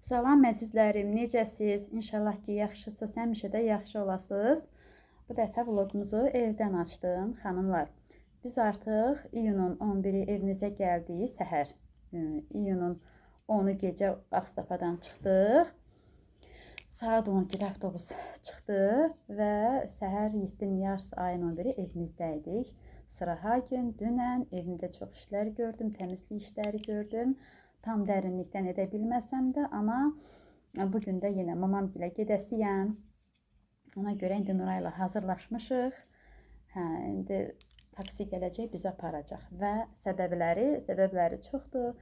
Salam əzizlərim, necəsiz? İnşallah ki, yaxşısınız, həmişə də yaxşı olasınız. Bu dəfə vloqumuzu evdən açdım, xanımlar. Biz artıq iyunun 11-i evinizə gəldik, səhər. İyunun 10-u gecə Ağstafadan çıxdıq. Saat 12-də avtobus çıxdı və səhər 7-nin yarısı ayın 11-i evimizdəydik. Sıraha gün, dünən evimdə çox işlər gördüm, təmizlik işləri gördüm. Tam dərinlikdən edə bilməsəm də, amma bugün də yenə mamamgilə gedəsiyəm. Ona görə indi Nurayla hazırlaşmışıq. İndi taksi gələcək, bizi aparacaq və səbəbləri çoxdur.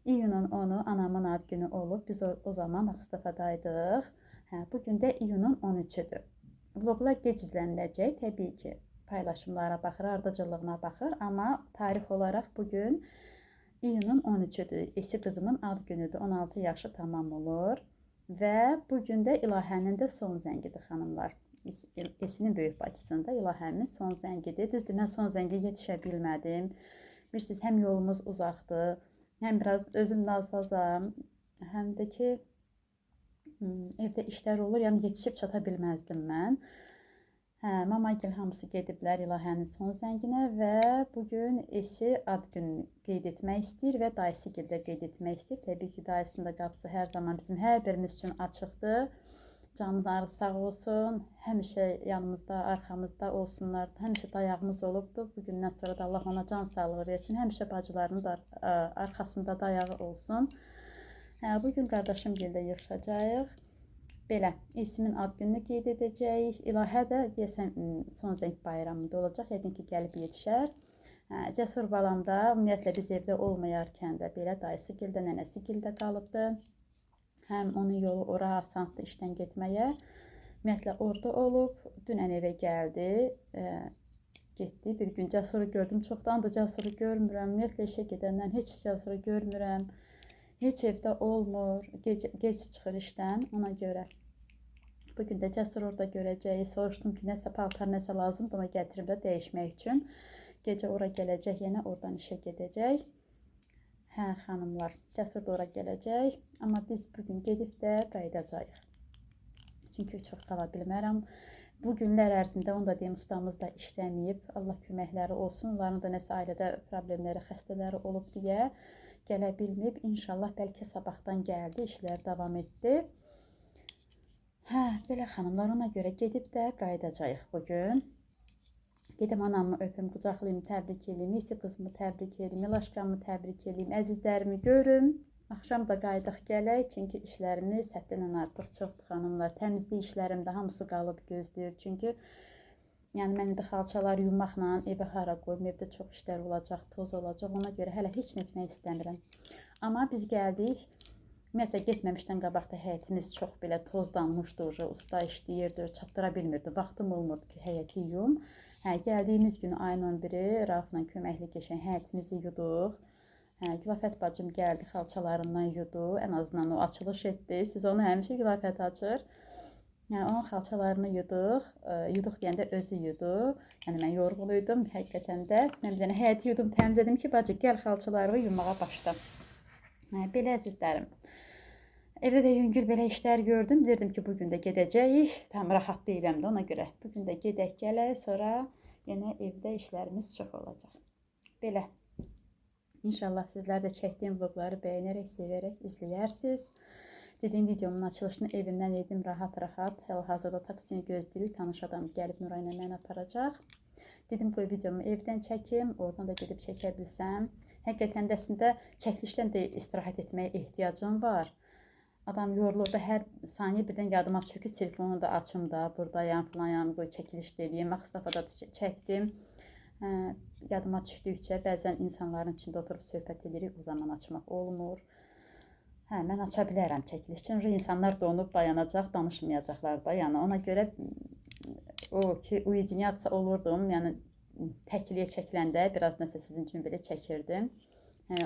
İyunun 10-u anamın ad günü olub. Biz o zaman Ağstafadaydıq. Bugün də iyunun 13-üdür. Vloglar gec izləniləcək, təbii ki. Paylaşımlara baxır, ardıcıllığına baxır, amma tarix olaraq bugün iyunun 13-üdür. Esi qızımın ad günüdür. 16 yaşı tamam olur. Və bugün də İlahənin də son zəngidir, xanımlar. Esinin böyük bacısında İlahənin son zəngidir. Düzdür, mən son zəngə yetişə bilmədim. Bilirsiniz, həm yolumuz uzaqdır, həm biraz özüm nasazam, həm də ki, evdə işlər olur, yəni yetişib çata bilməzdim mən. Mamagil hamısı gediblər İlahənin son zənginə və bugün Esi ad gününü qeyd etmək istəyir və dayısı gildə qeyd etmək istəyir. Təbii ki, dayısının da qapısı hər zaman bizim hər birimiz üçün açıqdır. Canları sağ olsun, həmişə yanımızda, arxamızda olsunlar. Həmişə dayağımız olubdur. Bugündən sonra da Allah ona can sağlığı versin. Həmişə bacılarının da arxasında dayağı olsun. Bugün qardaşım gildə yığışacağıq. Belə, Esimin ad gününü qeyd edəcəyik. İlahə də deyəsən son zəng bayramında olacaq. Yəqin ki, gəlib yetişər. Cəsur balam da ümumiyyətlə biz evdə olmayarkən də belə dayısı gildə, nənəsi gildə qalıbdı. Həm onun yolu ora asandır işdən getməyə. Ümumiyyətlə orada olub. Dünən evə gəldi. Getdi. Bir gün Cəsuru gördüm. Çoxdandır Cəsuru görmürəm. Ümumiyyətlə işə gedəndən heç Cəsuru görmürəm. Heç evdə olmur, gec çıxır işdən, ona görə. Bugün də Cəsur orada görəcəyi, soruşdum ki, nəsə paltar, nəsə lazımdır, ona gətirib də dəyişmək üçün. Gecə ora gələcək, yenə oradan işə gedəcək. Xanımlar, Cəsur da ora gələcək, amma biz bugün gedib də qayıdacağıq. Çünki çox qala bilmərəm. Bu günlər ərzində, onu da deyim, ustamız da işləməyib, Allah köməkləri olsun, onların da nəsə ailədə problemləri, xəstələri olub deyə gələ bilməyib. İnşallah bəlkə sabahdan gəldi, işlər davam etdi. Belə xanımlar, ona görə gedib də qayıdacağıq bugün. Gedim anamı öpüm, qucaqlayım, təbrik edeyim, Esi qızımı təbrik edeyim, İlaşqamı təbrik edeyim, əzizlərimi görüm. Axşam da qayıdaq gələk, çünki işlərimiz həddindən artıq çoxdur xanımlar. Təmizlik işlərim də hamısı qalıb gözləyir, çünki yəni mən indi xalçalar yumaqla evə hara qoyum, evdə çox işlər olacaq, toz olacaq, ona görə hələ heç nə etmək istəmirəm. Amma biz gəldik, ümumiyyətlə getməmişdən qabaqda həyətimiz çox belə tozlanmışdı, usta işləyirdi, çatdıra bilmirdi, vaxtım olmurdu ki, həyəti yum. Gəldiyimiz gün ayın 11-i Raufla köməkli keçən həyətimizi yuduq. Gülafət bacım gəldi, xalçalarından yudu, ən azından o açılış etdi, siz onu həmişə Gülafət açır. Yəni, onun xalçalarını yuduq deyəndə özü yudu. Yəni, mən yorğuluydum, həqiqətən də. Mən bir dənə həyəti yudum, təmizlədim ki, bacı, gəl xalçalarını yumağa başla. Belə əzizlərim. Evdə də yüngül belə işlər gördüm. Bilirdim ki, bugün də gedəcəyik. Tam rahat deyiləm də ona görə. Bugün də gedək gələk, sonra yenə evdə işlərimiz çox olacaq. Belə. İnşallah sizlər də çəkdiyim vlogları bəyənərək, sevərək izləyərsiniz. Dediyim videomun açılışını evimdən edim rahat-rahat. Hal-hazırda taksini gözləyirik. Tanış adam gəlib Nuray ilə məni aparacaq. Dedim bu videomu evdən çəkim. Oradan da gedib çəkə bilsəm. Həqiqətən də əslində çəkilişdən də istirahət etməyə ehtiyacım var. Adam yorulur da hər saniyə birdən yadıma düşür ki, telefonu da açım da, buradayam, filanam, qoy çəkiliş deyim. Ağstafada çəkdim. Yadıma düşdükcə bəzən insanların içində oturub söhbət edirik. O zaman açmaq olmur. Mən aça bilərəm çəkiliş üçün. İnsanlar donub dayanacaq, danışmayacaqlar da. Yəni ona görə o ki, uydiniyyatsa olurdum. Yəni təkliyə çəkiləndə biraz nəsə sizin üçün belə çəkirdim.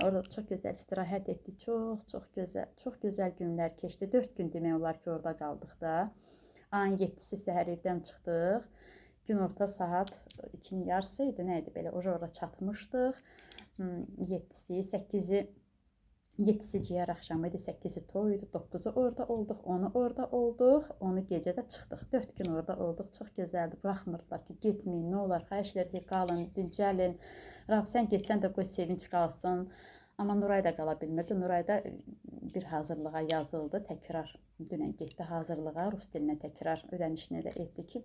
Orada çox gözəl istirahət etdik. Çox gözəl günlər keçdi. 4 gün demək olar ki, orada qaldıq da. Ayın 7-si səhər evdən çıxdıq. Gün orta saat 2-nin yarısı idi, nə idi belə, ora çatmışdıq. 7-si, 8-i 7-si ciyər axşamı idi, 8-i toy idi, 9-u orada olduq, 10-u orada olduq, 10-u gecədə çıxdıq. 4 gün orada olduq. Çox gözəldi. Buraxmırdılar ki, getməyin, nə olar, xahiş edirdik, qalın, dincəlin. Rab, sən getsən də qoy sevinç qalsın. Amma Nuray da qala bilmirdi. Nuray da bir hazırlığa yazıldı. Təkrar dünən getdi hazırlığa, rus dilinə təkrar ödənişini də etdi ki,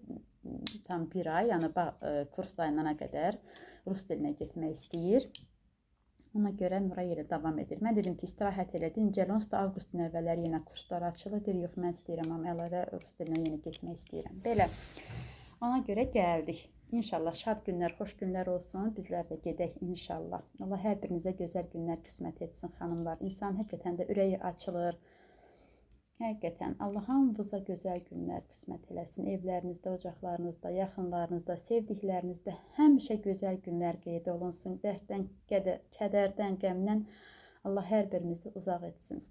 tam bir ay, yəni kurs dayanana qədər rus dilinə getmək istəyir. Ona görə Nuray elə davam edir. Mən dedim ki, istirahət elə, dincəl, onsuz da avqustun əvvəlləri yenə kurslar açılır. Deyir, yox, mən istəyirəm, amma əlavə rus dilinə yenə getmək istəyirəm. Belə, ona görə gəldik. İnşallah şad günlər, xoş günlər olsun. Bizlər də gedək inşallah. Allah hər birinizə gözəl günlər qismət etsin, xanımlar. İnsan həqiqətən də ürəyi açılır. Həqiqətən Allah hamınıza gözəl günlər qismət eləsin. Evlərinizdə, ocaqlarınızda, yaxınlarınızda, sevdiklərinizdə həmişə gözəl günlər qeyd olunsun. Dərddən, kədərdən, qəmdən Allah hər birinizi uzaq etsin.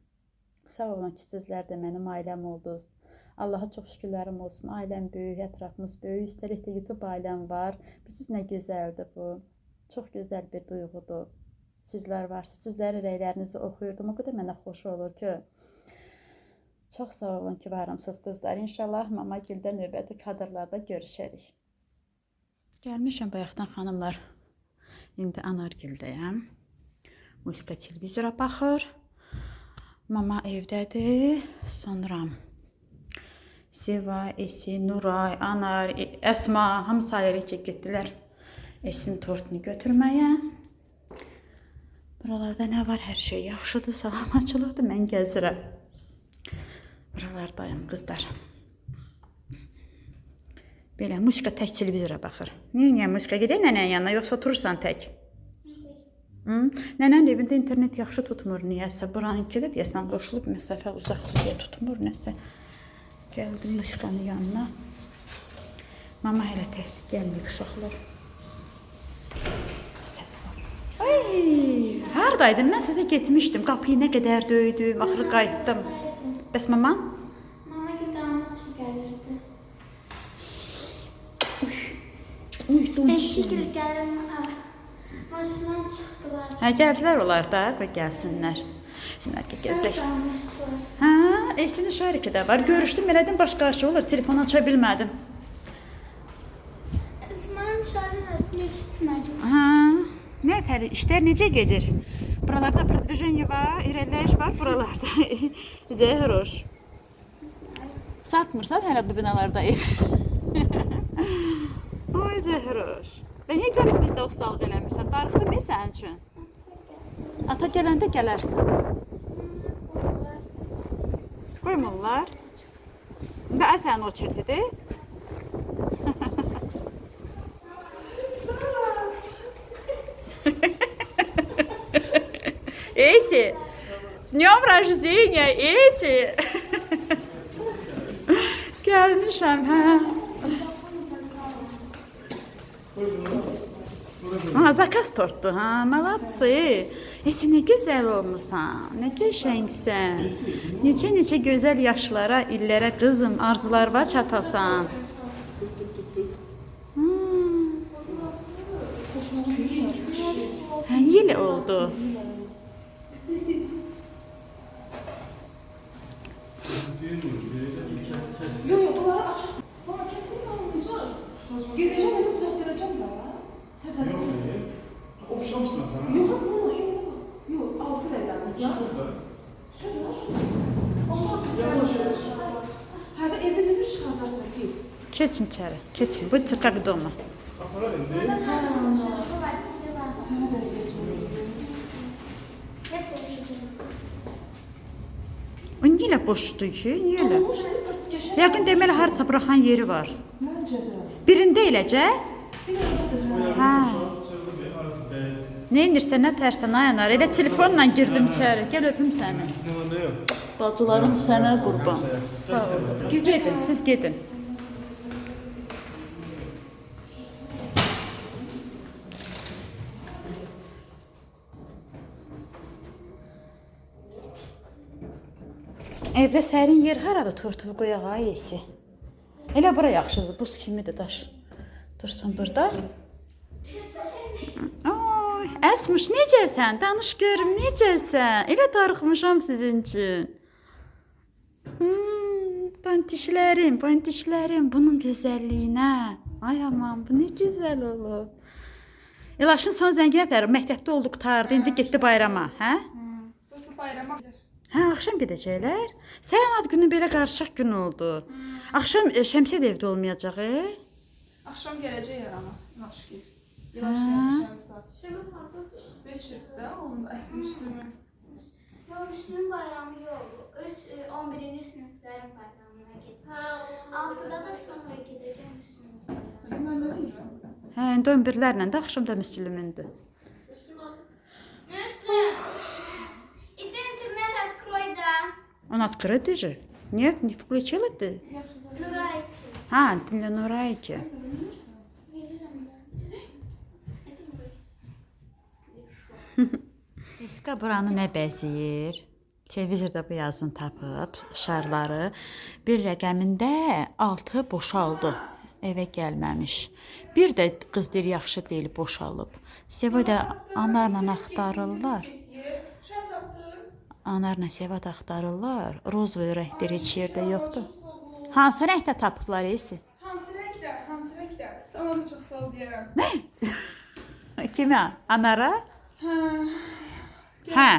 Sağ olun ki, sizlər də mənim ailəm oldunuz. Allaha çox şükürlərim olsun. Ailəm böyük, ətrafımız böyük. Üstəlik də YouTube ailəm var. Bilirsiniz nə gözəldir bu. Çox gözəl bir duyğudur. Sizlər varsınız. Sizlərin rəylərinizi oxuyurdum. O qədər mənə xoş olur ki. Çox sağ olun ki, varımsınız qızlar. İnşallah Mama Güldə növbəti kadrlarda görüşərik. Gəlmişəm bayaqdan xanımlar. İndi Anargüldəyəm. Musiqa televizora baxır. Mama evdədir. Sonra Seva, Esi, Nuray, Anar, Əsma hamısı ayrıca getdilər Esin tortunu götürməyə. Buralarda nə var? Hər şey yaxşıdır, salamatçılıqdır. Mən gəzirəm. Buralardayım qızlar. Belə musiqa tək televizora baxır. Niyə musiqa gedək nənənin yanına, yoxsa oturursan tək? Nənənin evində internet yaxşı tutmur niyəsə. Buranınki də deyəsən qoşulub məsafə uzaqlığa tutmur nəsə. Gəldim musiqanın yanına. Mama hələ tək gəlmir uşaqlar. Səs var. Ay, haradaydın? Mən sizə getmişdim. Qapıyı nə qədər döydüm, axırı qayıtdım. Bəs mama? Mama gidamız üçün gəlirdi. Eşikli gəlin, maşından çıxdılar. Hə, gəldilər onlar da, qoy gəlsinlər. Gəzək. Hə, Esinin şariki də var. Görüşdüm, elədim başqa şey olur, telefon aça bilmədim. İsmail çağırmasını eşitmədim. Hə, nə təli, işlər necə gedir? Buralarda продвижение var, irəliləyiş var buralarda. Zəhroş. Satmırsan hələ bu binalarda ev. Oy Zəhroş. Və niyə gəlib bizdə ustalıq eləmirsən? Darıxdı mı sənin üçün? Ata gələndə gələrsən. Qoymurlar. Və sənin o çirtidir. Эси, с днем рождения, Эси. Gəlmişəm, hə. Zakaz tortdu, hə, malatsı. Esi, nə gözəl olmusan, nə qəşəngsən. Necə gözəl yaşlara, illərə qızım, arzularına çatasan. Hə, niyə elə oldu? Yok, bunları açık. Bana kesinlikle olmayacak. Gideceğim, onu düzelttireceğim daha. Opsiyon musun? Yok, bunu yok, altı eder. Allah güzel. Hadi evde bir çıkartarsın ki. Keçin içəri, keçin. Bu çıxaq doma. Kafalar indi. O niyə elə boşdur ki? Niyə elə? Yəqin deməli harca buraxan yeri var. Bence de. Birində eləcə? Hə. Arası be. Nə indirsən, nə tərsən, ay anar. Elə telefonla girdim içəri. Gəl öpüm səni. Ne yok? Bacılarım sənə qurban. Sağ ol. Gedin, siz gedin. Evdə sərin yer haradır? Tortuvu qoyaq ay Esi. Elə bura yaxşıdır. Buz kimidir daş. Dursun burada. Əsmuş, necəsən? Danış görüm, necəsən? Elə darıxmışam sizin üçün. Pantişlərim, bunun gözəlliyinə. Ay aman, bu nə gözəl olub. Elaşın son zəngi nətər? Məktəbdə oldu, qutardı, indi getdi bayrama, hə? Dostu bayrama gedir. Hə, axşam gedəcəklər. Sənin ad günün belə qarışıq gün oldu. Axşam Şəmsiyə də evdə olmayacaq, Axşam gələcəklər ama. İlaç ki. İlaç gəlmişəm zaten. Şəmin hardadır? 5 ildə onun əsli Müslümün. Yo, Müslümin bayramı yox. Öz 11-ci siniflərin bayramına gedir. 6-da da sonra gedəcəm Müslümin bayramına. Mən nə deyirəm? Hə, indi 11-lərlə də axşam da Müslümündür. Müslüm! Иди интернет открой, да. Он открытый же? Нет, не включила ты? Нурайки. Ha, для Nurayki. Veririm da. Это Нурай. Eska buranı nə bəzəyir? Televizorda bu yazını tapıb, şarları bir rəqəmində 6 boşaldı. Evə gəlməmiş. Bir də qız deyir yaxşı deyil, boşalıb. Sevoda anarla axtarırlar. Şər tapdın. Anarla Sevoda axtarırlar. Rozvoy rəngləri heç yerdə yoxdur. Hansı rəngdə tapıblar esi? Hansı rəngdə? Hansı rəngdə? Ona da çox sağ ol deyərəm. Kimə? Anara? Hə. Hə.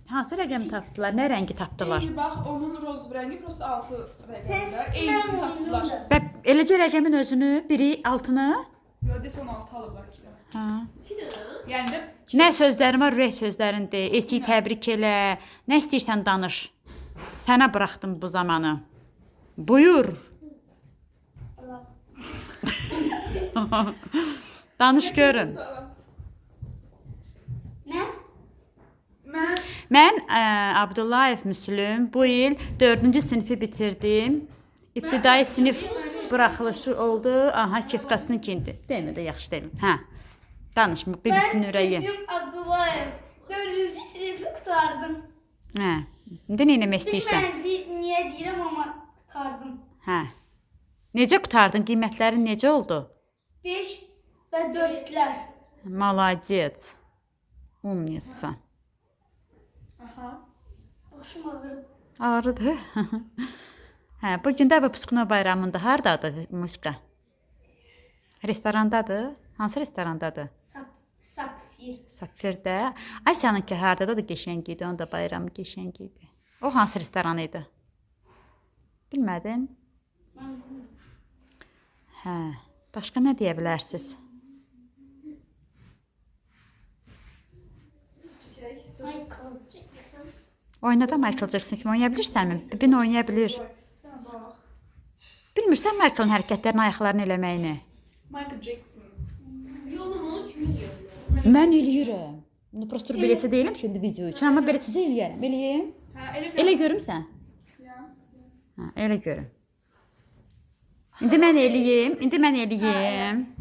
Hansı rəqəmi tapdılar? Nə rəngi tapdılar? İndi bax, onun roz rəngi prosta 6 rəqəmdə. Eynisini tapdılar. Və eləcə rəqəmin özünü, biri altını. Yo, desə 16 alıblar 2 dənə. Hə. Yəni də Nə sözlərim var, ürək sözlərində. Esi təbrik elə. Nə istəyirsən danış. Sənə buraxdım bu zamanı. Buyur. Danış görüm. Ne? Mən Abdullayev Müslüm bu il 4-cü sinifi bitirdim. İbtidai sinif buraxılışı oldu. Aha, kefkasını giyindi. Demə də yaxşı deyil. Hə. Danış, bibisinin ürəyi. Müslüm Abdullayev. 4-cü sinifi qurtardım. Hə. İndi nə etmək istəyirsən? Bilməm niyə deyirəm, amma qurtardım. Hə. Necə qurtardın? Qiymətlərin necə oldu? 5 və 4-lər. Молодец. Умница. aha. Başım ağrıdı. Ağrıdı. Hə, bu gün də Выпускной bayramında hardadır musiqa? Restorandadır. Hansı restorandadır? Sapfir. Sapfirdə. Ay səninki hardadır? Da qəşəng idi. Onda bayramı qəşəng idi. O hansı restoran idi? Bilmədin? Hə. Başqa nə deyə bilərsiniz? Michael Jackson. Oynada Michael Jackson kimi oynaya bilirsənmi? Bibin oynaya bilir. Bilmirsən Michael'ın hərəkətlərini, ayaqlarını eləməyini? Michael Jackson. Mən eləyirəm. Prosta beləsi deyiləm ki, indi video üçün, amma belə sizə eləyərəm. Eləyim. Hə, elə Elə görümsən? Ya. Hə, elə görüm. İndi mən eləyim.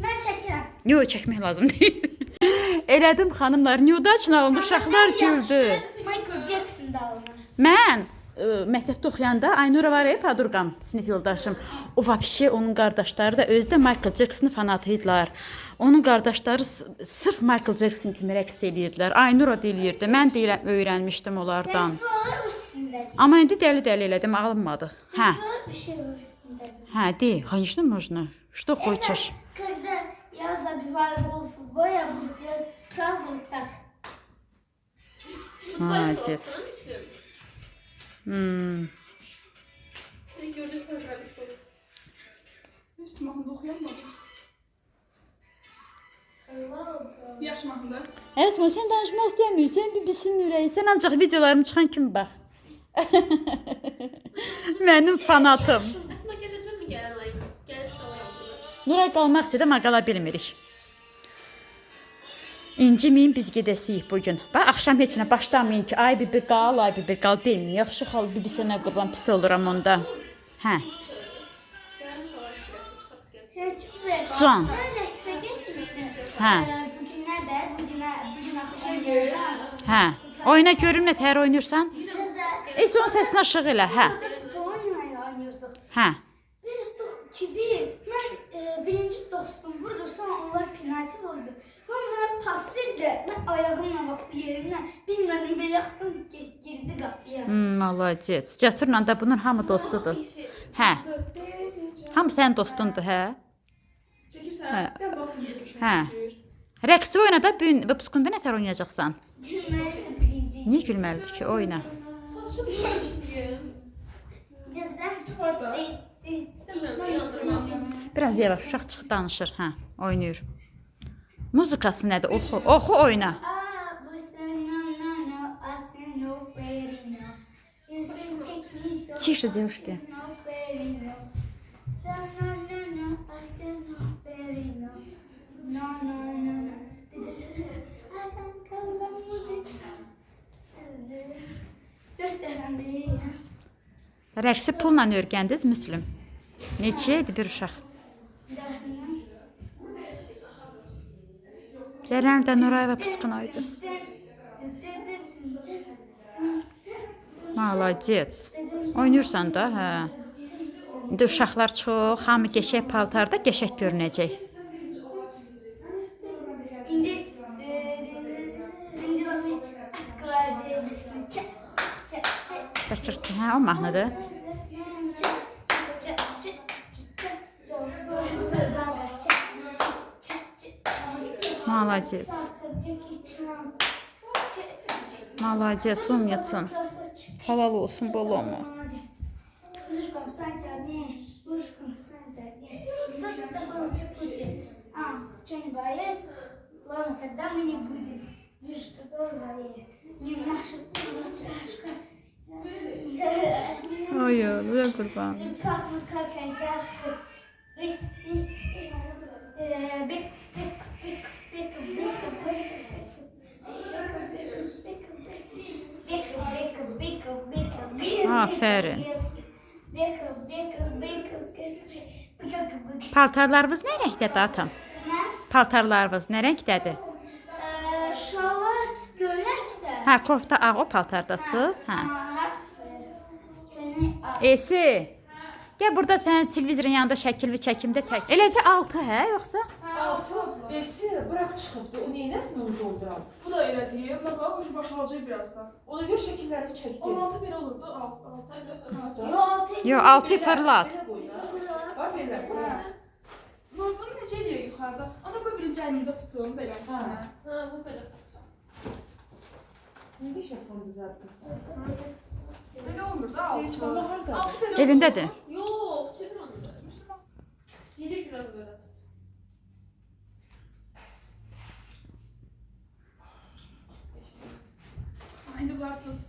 Mən çəkirəm. Yox, çəkmək lazım deyil. Elədim xanımlar, New Dutch alındı, uşaqlar güldü. Michael Jackson da alınır. Mən məktəbdə oxuyanda Aynura var ya, padurqam, sinif yoldaşım. O vəbşi onun qardaşları da özü də Michael Jackson fanatı idilər. Onun qardaşları sırf Michael Jackson kimi rəqs eləyirdilər. Aynura deyilirdi. Mən də öyrənmişdim onlardan. Sen buralar üstündedir. Amma indi dəli elədim, ağlamadı. Hə. Buralar bir şey üstündedir. Hə, de, конечно, можно. Что хочешь? Когда я забиваю гол в футбол, я буду делать праздновать так. Молодец. Hepsi mahnıda oxuyanmadı. Yaxşı mahnıda. Əsma, sən danışmaq istəmirsən, bibisinin ürəyi. Sən ancaq videolarım çıxan kimi bax. Mənim fanatım. Əsmə gələcək mi gələn ay? Gəlib qalayam. Nuray qalmaq istədi, amma qala bilmirik. İnciməyin, biz gedəsiyik bugün. Bax, axşam heç nə başlamayın ki, ay bibi qal deməyin. Yaxşı xal bibisinə qurban pis oluram onda. Hə. Sen çıkmaya Can. Ben Rex'e gitmiştim. Ha. Bugünlerde, bugün akşam geleceğim. Hə. Oyna görüm nə təhər oynayırsan? Kızlar, Onun səsini aşağı elə, hə. futbol oynuyorduk. Hə. Biz tuttuk 2-1. Ben birinci dostum vurdu, sonra onlar penaltı vurdu. Sonra pas verdi. Mən ayağımla baxdı yerinə. Bilmədim belə axdım girdi qapıya. Malacet. Cəsurla da bunun hamı dostudur. Hə. Hamı sənin dostundur, hə? Çəkirsən? Hə. Dən bax müzik Hə. çəkir. Rəqsi oyna da bu gün выпускunda nə tər oynayacaqsan? Gülməli birinci. Niyə gülməlidir ki, oyna. Saçım şişliyim. Cəzdə. Var da. İstemiyorum yandırmam. Biraz yavaş uşaq çıx danışır, hə, oynayır. Muzikası nədir? Oxu, oxu oyna. Bu no, aseno perino. Тише, девушки. Rəqsi pulla öyrəndiniz, Müslüm? Neçə idi bir uşaq? Gələn də Nurayeva pısqınaydı. Malacet. Oynayırsan da, hə. İndi uşaqlar çox, hamı qəşəng paltarda qəşəng görünəcək. İndi atkılar bisküvi çək. Hə, o mahnıdır. Malacet. Malacet, umyatın. Halal olsun, bol olma. Мужиком станция не, мужиком станция не. Кто-то такой учитель. А, ты что, не боец? Ладно, тогда мы не будем. Вижу, что тоже боец. Не наша Наташка. Oy, oy, qurban. Пахнут как айдахи. Бек, Aferin. Paltarlarınız nə rəngdədir atam? Nə? Paltarlarınız nə rəngdədir? Şalvar göynəkdə. Hə, kofta ağ, o paltardasınız, hə. Esi. Gəl burada sənin televizorun yanında şəkilli çəkimdə tək. Eləcə 6, hə, yoxsa? Esi bırak çıxıbdı. O neynəsin onu dolduram? Bu da elə deyir. Bax, ucu boşalacaq birazdan. Ona görə şəkillərini çəkdi. 16 belə olurdu. 6. Yox, 6 fırlat. Belə qoy da. Bax belə. Bunu necə eləyir yuxarıda? Ana qoy birinci əlimdə tutum belə içinə. Ha bu böyle tut. İndi şəfon düzəltdirsən. Belə olmur da 6. 6 belə. Evindədir. Yok çevir onu böyle. Yedir biraz böyle tut. İndi bunlar tut.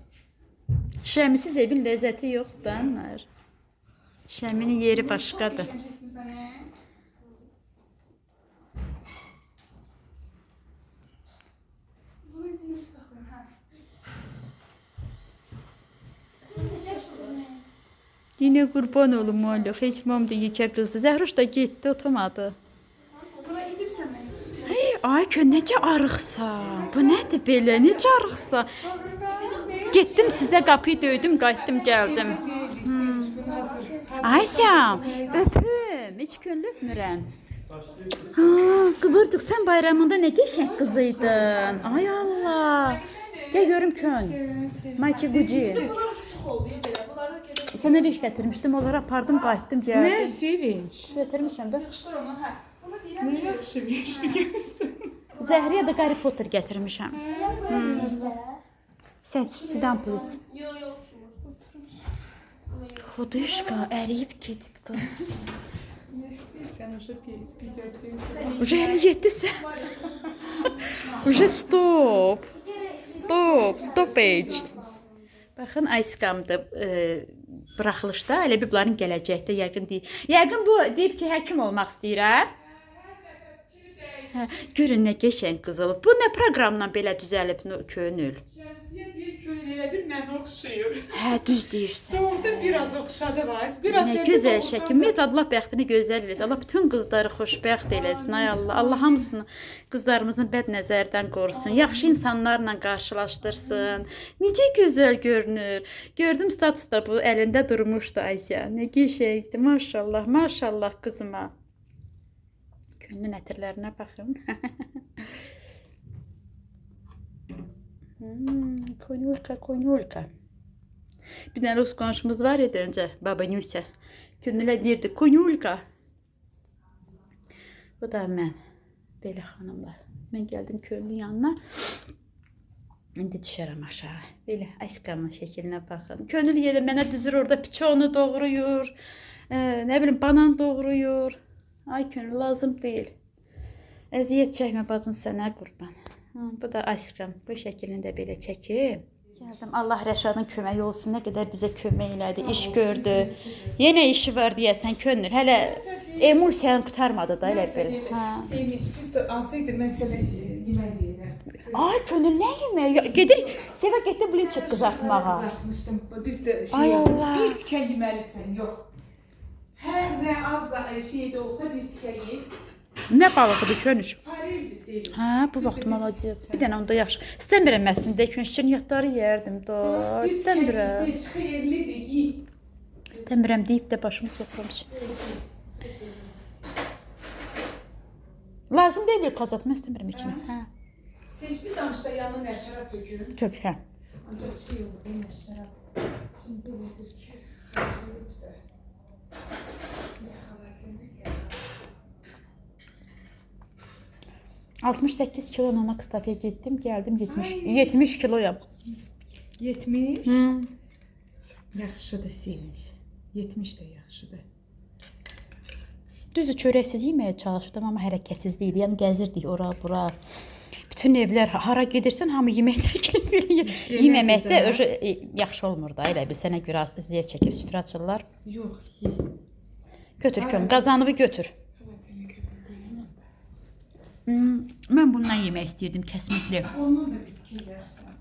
Şəmisiz evin ləzzəti yoxdur, anlar. Şəminin yeri başqadır. Çəkmisən, hə? Bunu indi necə saxlayım, hə? Yine qurban olum oğlu. Heç mamdı yekə qızdı. Zəhruş da getdi, oturmadı. Buna indirsən mən. Hey, ay ki, necə arıqsan. Bu nədir belə? Necə arıqsan? Getdim sizə qapıyı döydüm, qayıtdım, gəldim. Ayşəm, öpüm. Heç könlü öpmürəm. Ha, qıvırcıq, sən bayramında nə qəşəng qız idin. Ay Allah. Gəl görüm kön. Mayçı Gucci. Bunlar çox oldu ya belə. Bunları gedib Sənə bir iş gətirmişdim, onlara apardım, qayıtdım, gəldim. Ne sevinç. Gətirmişəm də. yaxşılar onu, hə. Buna deyirəm Ne ki, yaxşı bir işti görürsən. Zəhriyə də Harry Potter gətirmişəm. Sit down please. Yok yok şumur. Xuduşqa əriyib gedib qız. Ne istəyirsən, уже 57. Уже 57-sən. Уже stop. Stop age. Baxın, Aysiqamdır buraxılışda, elə bir bunların gələcəkdə yəqin deyir. Yəqin bu deyib ki, həkim olmaq istəyirəm. Hə, görün nə qəşəng qız olub. Bu nə proqramla belə düzəlib könül? Şəmsiyə deyir ki, elə bir mənə oxşayır. Hə, düz deyirsən. Doğruda biraz oxşadı var. Biraz Nə dedi, gözəl doğrudan şəkil. Ümumiyyətlə Allah bəxtini gözəl eləsin. Allah bütün qızları xoşbəxt eləsin. Ay Allah. Allah hamısını qızlarımızın bəd nəzərdən qorusun. Yaxşı insanlarla qarşılaşdırsın. Necə gözəl görünür. Gördüm statusda bu əlində durmuşdu Ayşə. Nə qəşəngdir. Maşallah, maşallah qızıma. Könlün ətirlərinə baxın. Konyulka. Bir tane Rus komşumuz var ya önce, Baba Nüse. Könülə deyirdi, Konyulka. Bu da mən. Belə xanımlar. Mən gəldim könlün yanına. İndi düşərəm aşağı. Belə aşkamın şəklinə baxın. Könül yerə mənə düzür orada piçonu doğrayır. Nə bilim banan doğrayır. Ay könül lazım deyil. Əziyyət çəkmə bacın sənə qurban. Bu da aşkım. Bu şəklini də belə çəkim. Gəldim. Allah Rəşadın köməyi olsun. Nə qədər bizə kömək elədi, iş gördü. Yenə işi var deyəsən könül. Hələ emulsiyanı qurtarmadı da elə bir. Sevinç düzdür, alsaydı mən sənə yemək yeyərəm. Ay könül nə yemək? Gedir, Seva getdi blinçik qızartmağa. Qızartmışdım. Düzdür, Ay yazdım. Allah. Bir tikə yeməlisən, yox. Hər nə az da şeydə olsa bir tikə ye. Nə balıqdır könül? Fareldir Sevinç. Hə, bu vaxt malacaq. Bir dənə onda yaxşı. İstəmirəm məsində könçün yatları yerdim da. İstəmirəm. Sevinç xeyirlidir, ye. İstəmirəm deyib də başımı soxurmuş. Lazım deyil qazatma istəmirəm içinə. Hə. Sevinç bir danışda yanına nə şərab tökün. Tök, hə. Ancaq şey olur, nə şərab. Şimdi belə bir ki. Ne xalacım. 68 kilo nana kıstafiyə getdim, gəldim 70 kiloyam. 70? Yaxşıdır Sevinç. 70 də yaxşıdır. Düzdür, çörəksiz yeməyə çalışırdım, amma hərəkətsiz deyildi. Yəni gəzirdik ora, bura. Bütün evlər hara gedirsən, hamı yemək təklif edir. Yeməməkdə yaxşı olmur da, elə bir sənə görə az əziyyət çəkib süfrə açırlar. Yox, ye. Götür könül, qazanıbı götür. Mən bundan yemək istəyirdim kəsmikli. Ondan da bitki yersən.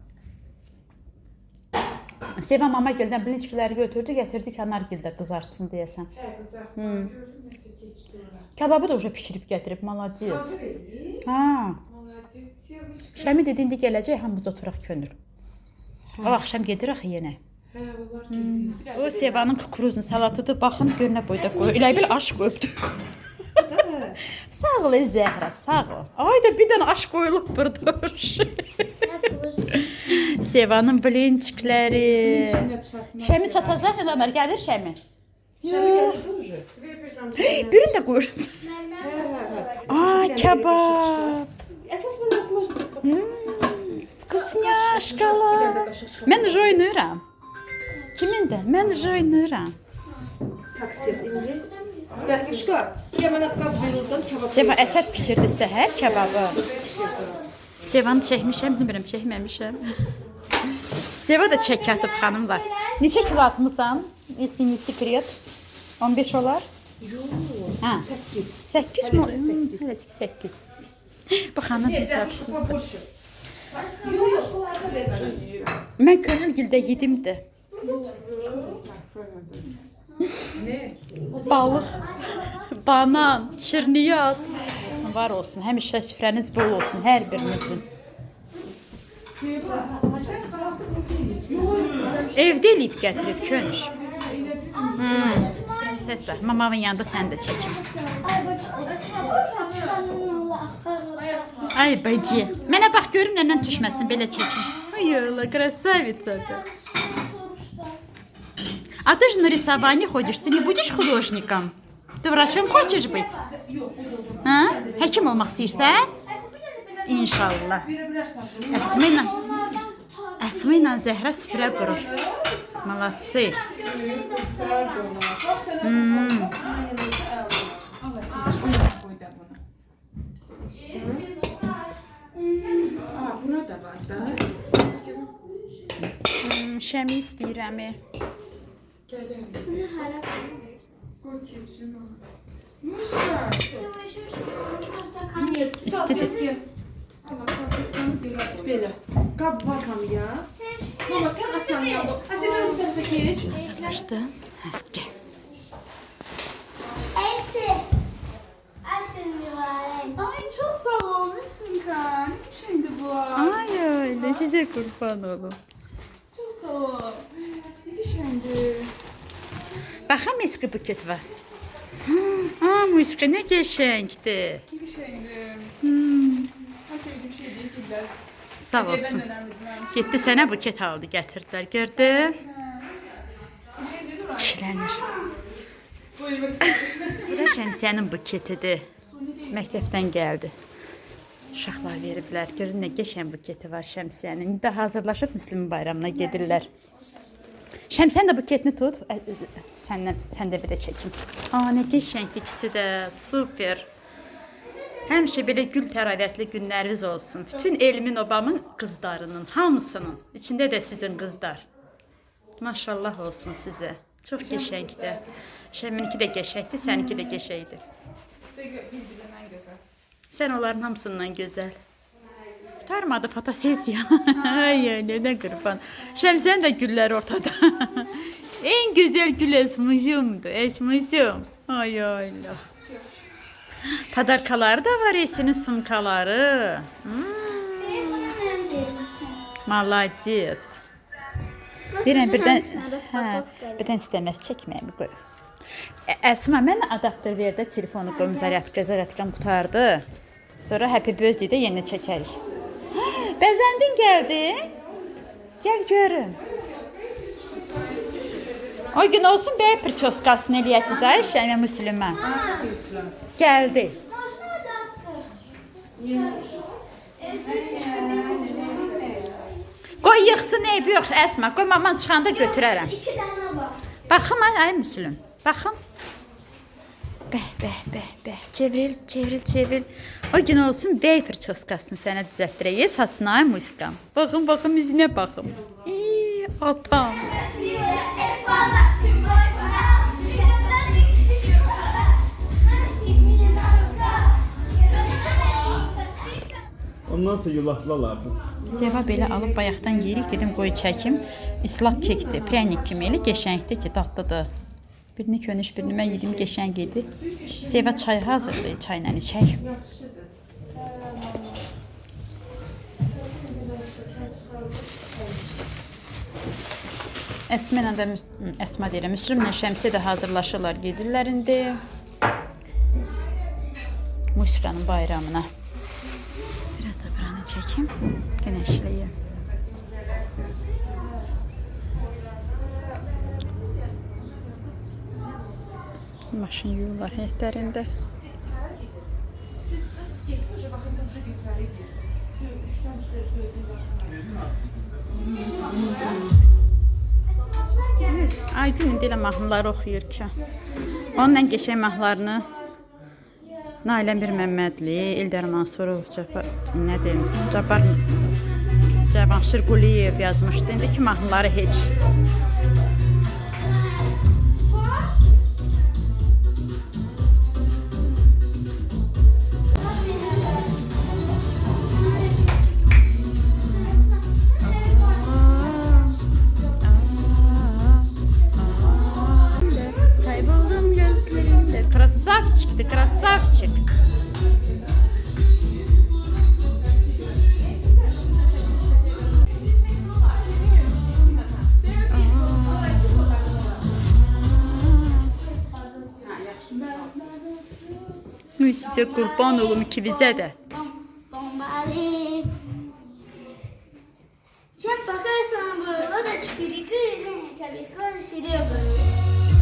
Seva mama gildən bilinçkiləri götürdü, gətirdi kənargildə qızartsın deyəsən. Hə, qızartma gördüm, nəsə keçdi ora. Kababı da уже pişirib gətirib, malacaq. Hazır edin. Ha, Malacaq, Sevinç. Şəmi dedi indi gələcək, hamımız oturaq könül. O axşam gedir axı yenə. Hə, onlar gedir. O Sevanın kukuruzun salatıdır. Baxın, görünə boyda qoyur. Elə bil aşk öpdü. Sağ ol Zəhra, sağ ol. Ay da bir dənə aşk qoyulub burada. Sevanın blinçikləri. Şəmi çatacaq insanlar, gəlir Şəmi. Şəmi gəlir. Birini də qoyursun. Ay, kebab. Əsas belə bulaşdırıb. Vkусняшкаlar. Mən oynayıram. Kimindir? Mən oynayıram. Taksi indi. Zəhrişka, ya mənə qab ver oradan kebab. Seva Əsəd pişirdi səhər kebabı. Sevanı çəkmişəm, bilmirəm, çəkməmişəm. Seva da çək atıb xanımlar. Neçə kilo atmısan? Если sekret. 15 olar? Yox. Hə. 8 mi? Evet, 8. Bu xanım hesabsız. Yox, yox, onlarda ver. Mən Könülgildə yedimdi. Ne? Balıq, banan, şirniyat. Olsun, var olsun. Həmişə süfrəniz bol olsun hər birinizin. Seva, sən salatı bu Evdə eləyib gətirib Könüş. Səslə, mamamın yanında sən də çəkin. Ay bacı, mənə bax görüm nənən düşməsin, belə çəkin. Ay Allah, красавица-то. А ты же на рисование ходишь, ты не будешь художником? Ты врачом хочешь быть? Ha? Həkim olmaq istəyirsən? İnşallah. Əsmə ilə Zəhra süfrə qurur. Malatsı. Allah Sevinç, qoyma qoy da bunu. Aa, bura da var da. Şəmi istəyirəm. Qoy keçin onu. İstedi. Allah sallatlarını belə qoy. Belə. Qab var hamıya. Mama sən asan yandı. Əsə mən bu tərəfə keç. Hazırlaşdın. Hə, gəl. Ay çok sağ ol Müslümkan. Şimdi bu. Ay öyle, size kurban olum. Çok sağ ol. Ne şimdi? Baxam eski buket var. Musiqi nə qəşəngdir. Ne şimdi? eləyiblər. Sağ olsun. Yerdən önemlidir mənim üçün. 7 sənə buket aldı, gətirdilər. Gördün? Bir şey dedim mi? Kişilənir. Buyurmaq istəyirəm. Bu da Şəmsiyənin buketidir. Məktəbdən gəldi. Uşaqlar veriblər. Görün nə qəşəng buketi var Şəmsiyənin. İndi də hazırlaşıb Müslüm bayramına gedirlər. Şəmsən də buketini tut. Sən də bir də çəkim. Nə qəşəngdir ikisi də. Super. Həmişə belə gül təravətli günləriniz olsun. Bütün Elmin obamın qızlarının hamısının. İçində də sizin qızlar. Maşallah olsun sizə. Çox qəşəngdir. Şəminki də qəşəngdir, səninki də qəşəngdir. İkisi də bir-birindən gözəl. Sən onların hamısından gözəl. Qurtarmadı fotosesiya. Ay, nə qurban. Şəmsən də güllər ortada. En gözəl gül esmuzumdur. Esmuzum. Ay Allah. Padarkaları da var, Esinin sumkaları. Malades. Birdən istəməz çəkməyimi qoy. Əsma, mən adapter verdə telefonu qoyum, zaryatkam qutardı. Sonra Happy Birthday-də yenə çəkərik. Bəzəndin, gəldin? Gəl görüm. O gün olsun bəy prическasını eləyəsiz, Ayşə və Müslümə. Gəldi. Qoy yıxsın, eybi yox, Əsma. Qoy, maman çıxanda götürərəm. İki tane var. Baxım, ay Müslüm. Baxım. Bəh. Çevril. O gün olsun bəy prическasını sənə düzəltdirək. Saçına, ay Müskam. Baxım, üzünə baxım. Atam. Ondan sonra yulaflalar kız. Seva belə alıb bayaqdan yeyirik, dedim qoy çəkim. İslaq kekdir, prənik kimi elə qəşəngdir ki, dadlıdır. Birini könüş, birini mən yedim, qəşəng idi. Seva çay hazırlayır, çayla içək. Əsma deyirəm, Müslümlə Şəmsiyə də hazırlaşırlar, gedirlər indi. Musiqanın bayramına. Biraz da buranı çəkim, günəşliyim. Maşın yuyurlar həyətlərində. Aygün indi elə mahnıları oxuyur ki. Onun ən qəşəng mahnılarını Nailə Mirməmmədli, Eldar Mansurov, nə deyim, Cavanşir Quliyev yazmışdı. İndiki mahnıları heç. Kayboldum gözlerinde. Krasavçıktı, krasavçık. Size kurban olum ikinize de. Bombali. Sen bakarsan böyle o da çiftlikli kabikler siliyor.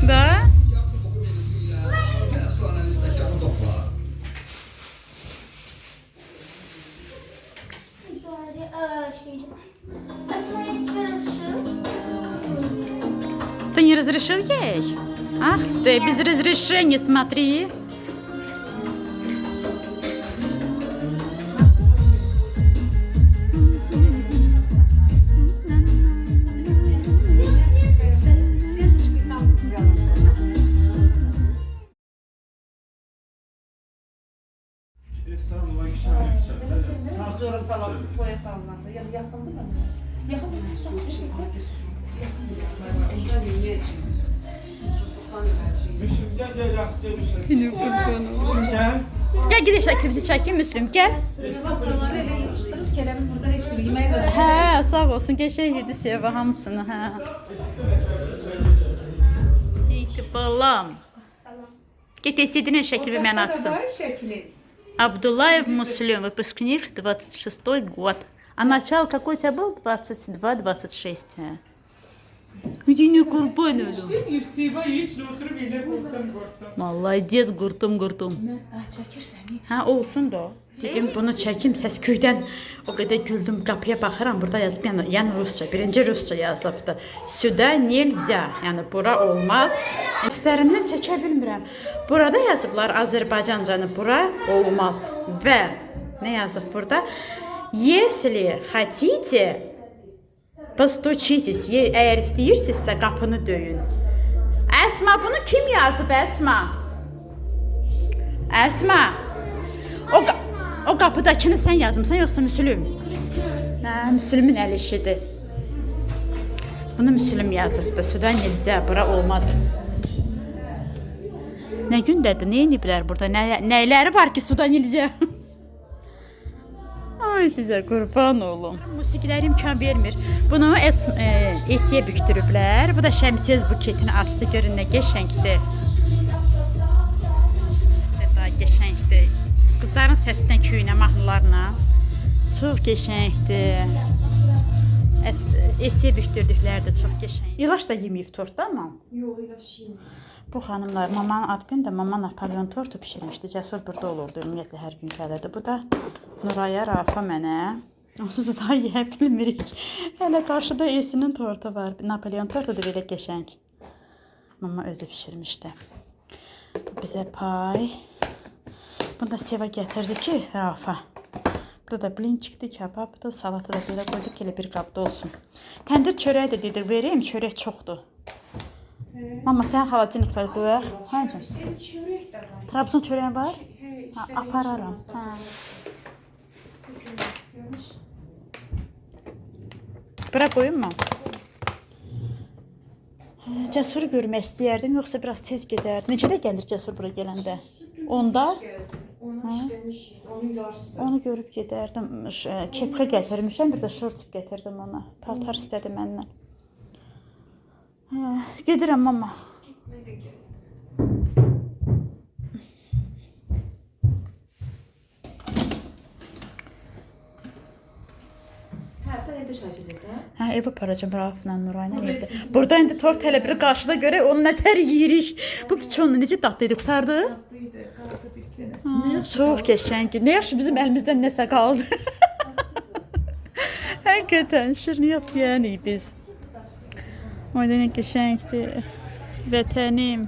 Da? Ты не разрешил ей? Ах ты, без разрешения смотри. İstanbul'a gideceğim. Sonra salam, toya salınanda. Yaxındır mı? Yaxın bir su için. Hadi su. Müslüm gel Müslüm gel. Gel gidelim şeklimizi çekeyim Müslüm gel. Sofraları elə yığışdırıb Kerem'in burada heç biri yemək zaten. Hə, sağ olsun. Qəşəng yedi Seva hamısını, hə. Balam. Get istədiyinə şəkli bir mənə atsın. Var şəkli. Абдуллаев Муслим, выпускник, 26-й год. А начало какой у тебя был? 22-26. Где не kurban ölüm. İstemiyor, Seva hiç oturup elə qorxdan. Молодец, gurtum. Çəkirsən, hiç. Ha olsun da. Dedim bunu çəkim səsküydən. O qədər güldüm, qapıya baxıram. Burada yazıb yəni rusça, birinci rusça yazılıbdı. Sюда нельзя. Yəni bura olmaz. İstərimdən çəkə bilmirəm. Burada yazıblar Azərbaycancanı bura olmaz. Və nə yazıb burada? Если хотите, постучитесь. Əgər istəyirsinizsə qapını döyün. Əsma bunu kim yazıb Əsma? Əsma. O qapıdakını sən yazmısan yoxsa Müslüm? Hə, Müslümün əl işidir. Bunu Müslüm yazıbdı. Sudan nilzə, bura olmaz. Nə gündədir? Nə ediblər burada? Nəyləri var ki sudan nilzə? Ay sizə qurban olum. Musiqiləri imkan vermir. Bunu esiyə büktürüblər. Bu da şəmsiz buketini açdı. Görün nə qəşəngdir. Daha qəşəngdir. Qızların səsinə, küyünə, mahnılarına. Çox qəşəngdir. Esiyə büktürdükləri də çox qəşəng. İlaç da yeməyib tortda amma. Yox, eləşiyim. Bu xanımlar mamanın ad günü də mama Napolyon tortu bişirmişdi. Cəsur burada olurdu. Ümumiyyətlə hər gün gəlirdi. Bu da Nuraya, Rafa mənə. Onsuz da daha yeyə bilmirik. Hələ qarşıda Esinin tortu var. Napolyon tortu da belə qəşəng. Mama özü bişirmişdi. Bu bizə pay. Bunu da Seva gətirdi ki, Rafa. Burada da blin çıxdı, kebab, da salata da belə qoyduq, elə bir qabda olsun. Təndir çörəyi də dedik, vereyim, çörək çoxdur. Mama, sən xalacinliklə qoyaq. Həncə? Senin çörək də var. Trabzon çörəyin var? Hə, Apararam. Bura qoyun mu? Cəsuru görmək istəyərdim, yoxsa biraz tez gedərdim. Necə də gəlir Cəsur bura gələndə? Onda? Onun yarısı. Onu görüb gedərdim. Kepka gətirmişəm, bir də şort gətirdim ona. Paltar istədi məndən. Gedirəm mama. Hə, sən evdə çay içəcəksən? Hə, ev aparacam Rafla, Nurayla evdə. Burada indi tort hələ biri qarşıda görə onu nətər yeyirik. Bu piçonlu necə dadlı idi, qurtardı? Tatlıydı, qaldı bir dənə. Çox qəşəngdir. Nə yaxşı bizim əlimizdən nəsə qaldı. Həqiqətən şirniyyat yeyənik biz. O da nə qəşəngdir. Vətənim.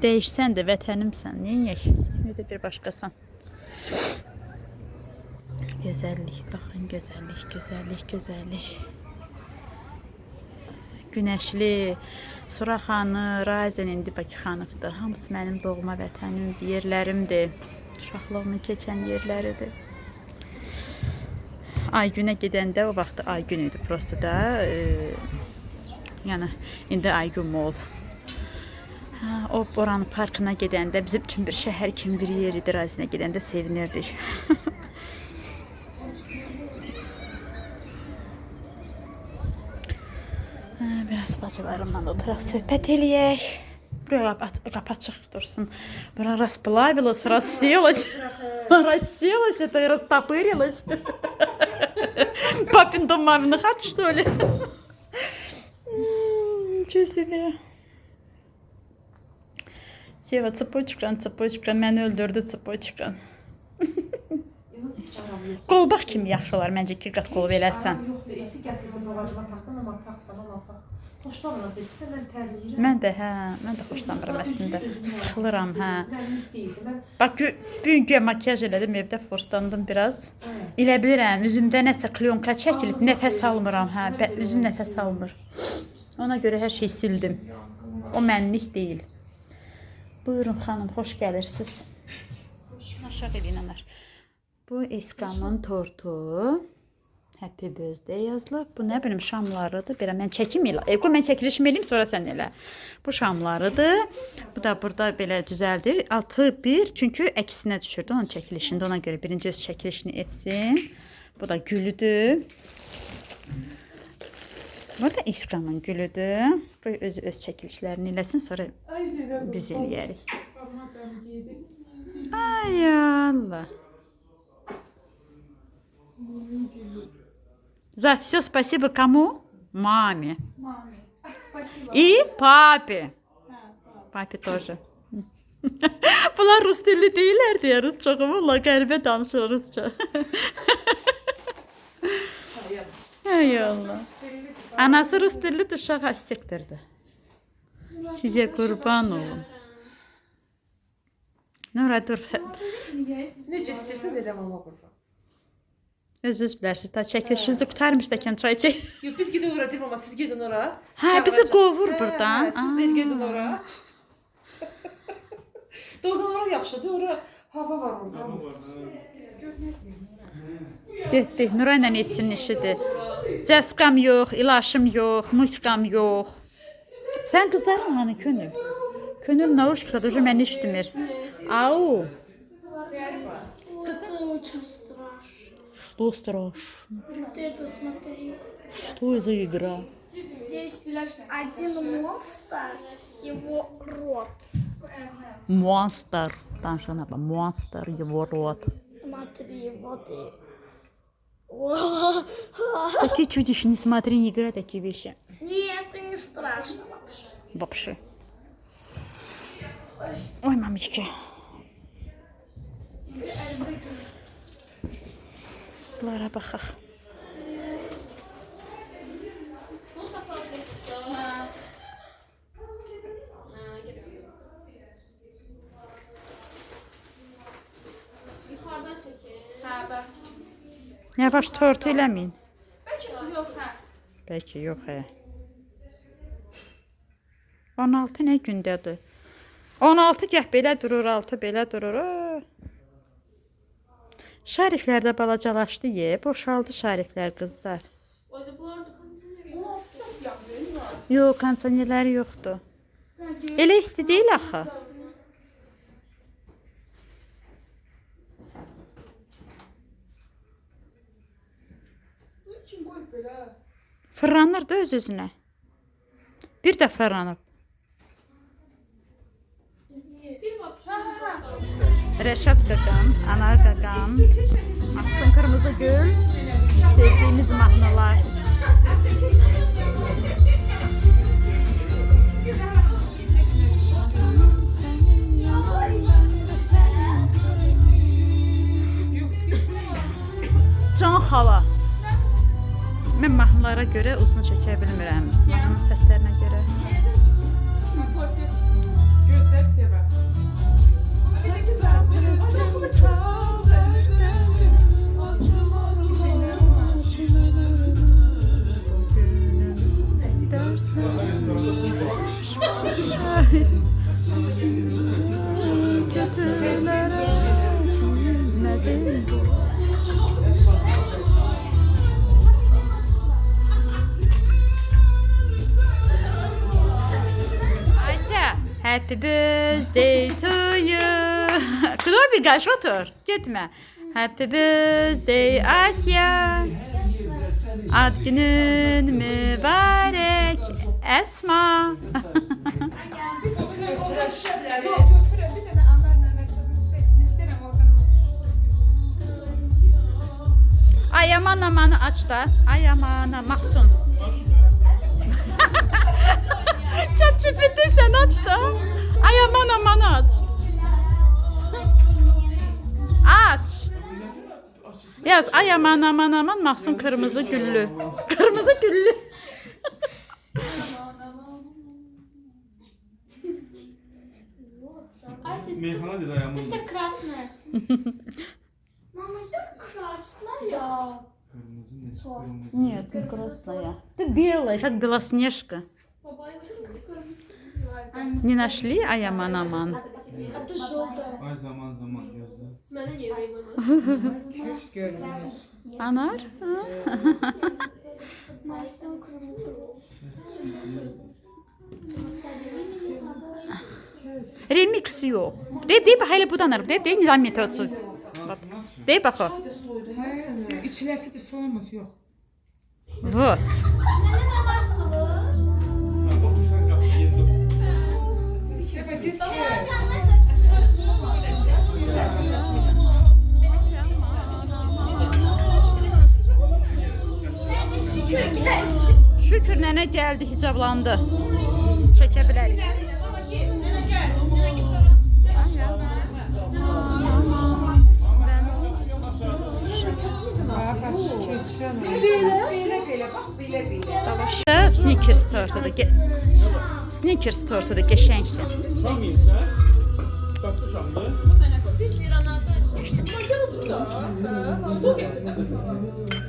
Dəyişsən də vətənimsən. Neyək? Nə də bir başqasan. Gözəllik, baxın, gözəllik. Günəşli, Suraxanı, Razen indi Bakıxanovdur. Hamısı mənim doğma vətənimdir, yerlərimdir. Uşaqlığımın keçən yerləridir. Aygünə gedəndə o vaxt Aygün idi prosto da. Yəni indi Aygün mol. O oranın parkına gedəndə bizim üçün bir şəhər kimi bir yer idi. Razenə gedəndə sevinirdik. Biraz bacılarımla da oturaq, söhbət eləyək. Buraya qapı açıq dursun. Bura расплавилась, расселась. Расселась, это и растопырилась. Папин дом, мамин хат, что ли? Ничего себе. Seva цепочкан, məni öldürdü цепочкан. Qolbaq kimi yaxşılar məncə ki qat qolub eləsən. Yoxdur, esi gətirdim boğazıma taxdım, amma taxdım. Xoşlanmıram, mən tərliyirəm. Mən də xoşlanmıram əslində. Sıxılıram, hə. Mənlik deyildi. Bax, bugün güya makyaj elədim, evdə forslandım biraz. Elə bilirəm, üzümdə nəsə kliyonka çəkilib, nəfəs almıram, hə. Üzüm nəfəs almır. Ona görə hər şey sildim. O mənlik deyil. Buyurun xanım, xoş gəlirsiniz. Aşağı edinənlər. Bu Eskamın tortu. Happy birthday yazılıb. Bu nə bilim şamlarıdır. Belə mən çəkim elə. Mən çəkilişimi eləyim, sonra sən elə. Bu şamlarıdır. Bu da burada belə düzəldir. Altı bir, çünki əksinə düşürdü onun çəkilişində. Ona görə birinci öz çəkilişini etsin. Bu da gülüdür. Bu da Eskamın gülüdür. Bu öz çəkilişlərini eləsin, sonra biz eləyərik. Ay Allah. За все спасибо кому? Маме. Mami. Spasibo. И папе. Papi тоже. Bunlar Rus dilli değiller diye Rusça. Valla qəribə danışır Rusça. Hayır. Ay Allah. Anası Rus dilli, uşaq asiktirdi. Sizə qurban olun. Nura dur. Necə istəyirsən elə mama qurban. Özünüz bilərsiniz. Da çəkilişinizi qurtarmış da çay çək. Yox, biz gedin ora deyim ama siz gedin ora. Hə, bizi qovur buradan. Siz də gedin ora. Doğrudan ora yaxşıdır, ora hava var orada. Getdik. Nura ilə Esin işidir. Cəskam yox, ilaşım yox, musikam yox. Sən qızların hani Könül? Könül nauşkada уже məni işitmir. Au. Это очень страшно. Что страшно? Вот это смотри. Что за игра? Здесь один монстр, его рот. Monster. Danışana bak. Monster, его рот. Смотри, вот и... Такие чудища, не смотри, не играй такие вещи. Нет, это не страшно вообще. Вообще. Ой, мамочки. Lara baxaq. Bu saxladı qızlar. Ha, geliyorum. Yuxarıdan çəkin. Hə, bak. Yavaş tort eləməyin. Bəlkə yox, hə. Bəlkə yox, hə. 16 nə gündədir? 16 gəh belə durur, 6 belə durur. Şəriklər də balacalaşdı, boşaldı şəriklər qızlar. Oyda bunlar da konteyner. 16 saat yaxdır. Yox, kondisionerləri yoxdur. Elə isti deyil axı. Kim qoyub belə? Fırlanır da öz-özünə. Bir də fırlanıb. Bir vapşı. Rəşad qaqam, Anar qaqam, Mahsun Qırmızıgül, sevdiyimiz mahnılar. Can xala. Mən mahnılara görə uzun çəkə bilmirəm. Mahnının səslərinə görə. Gözlər sevər. Ne güzel. Ayşə, happy birthday to you. Kılar bir qaş otur. Getmə. Happy birthday Asya. Ad günün mübarək. Əsma. Orada düşə bilər. Yox, götürəm. Bir dənə Amerlə məktəbin üstə istəyirəm oradan. Ay aman amanı aç da. Ay aman Mahsun. ChatGPT sen aç da. Ay aman aman aç. Aç. Yaz ay aman aman aman Mahsun kırmızı güllü. Kırmızı güllü. Ай, сестра, Meyhane dedi ayağımın. ты вся красная. Мама, ты красная. Kırmızı ne? Kırmızı. Нет, ты красная. Ты белая, как Белоснежка. Babaya Не нашли? Ай aman aman. А ты желтая. Ay zaman zaman gözler. Mənə niyə verməməz? Anar. Remix yok. De bak hele budan arab. De nizam metodu. De bak o. Çay da soydu. Hə, içilərsə də soyulmur, yox. Вот. Ben otursan kapıyı yedim. Səbə get. gəldi, hicablandı. Çəkə bilərik. Belə, bax, belə. Snickers tortudur. Snickers tortudur, qəşəngdir. Şamiysən? Tapmışamdı. Düz liranlarda Stol getir.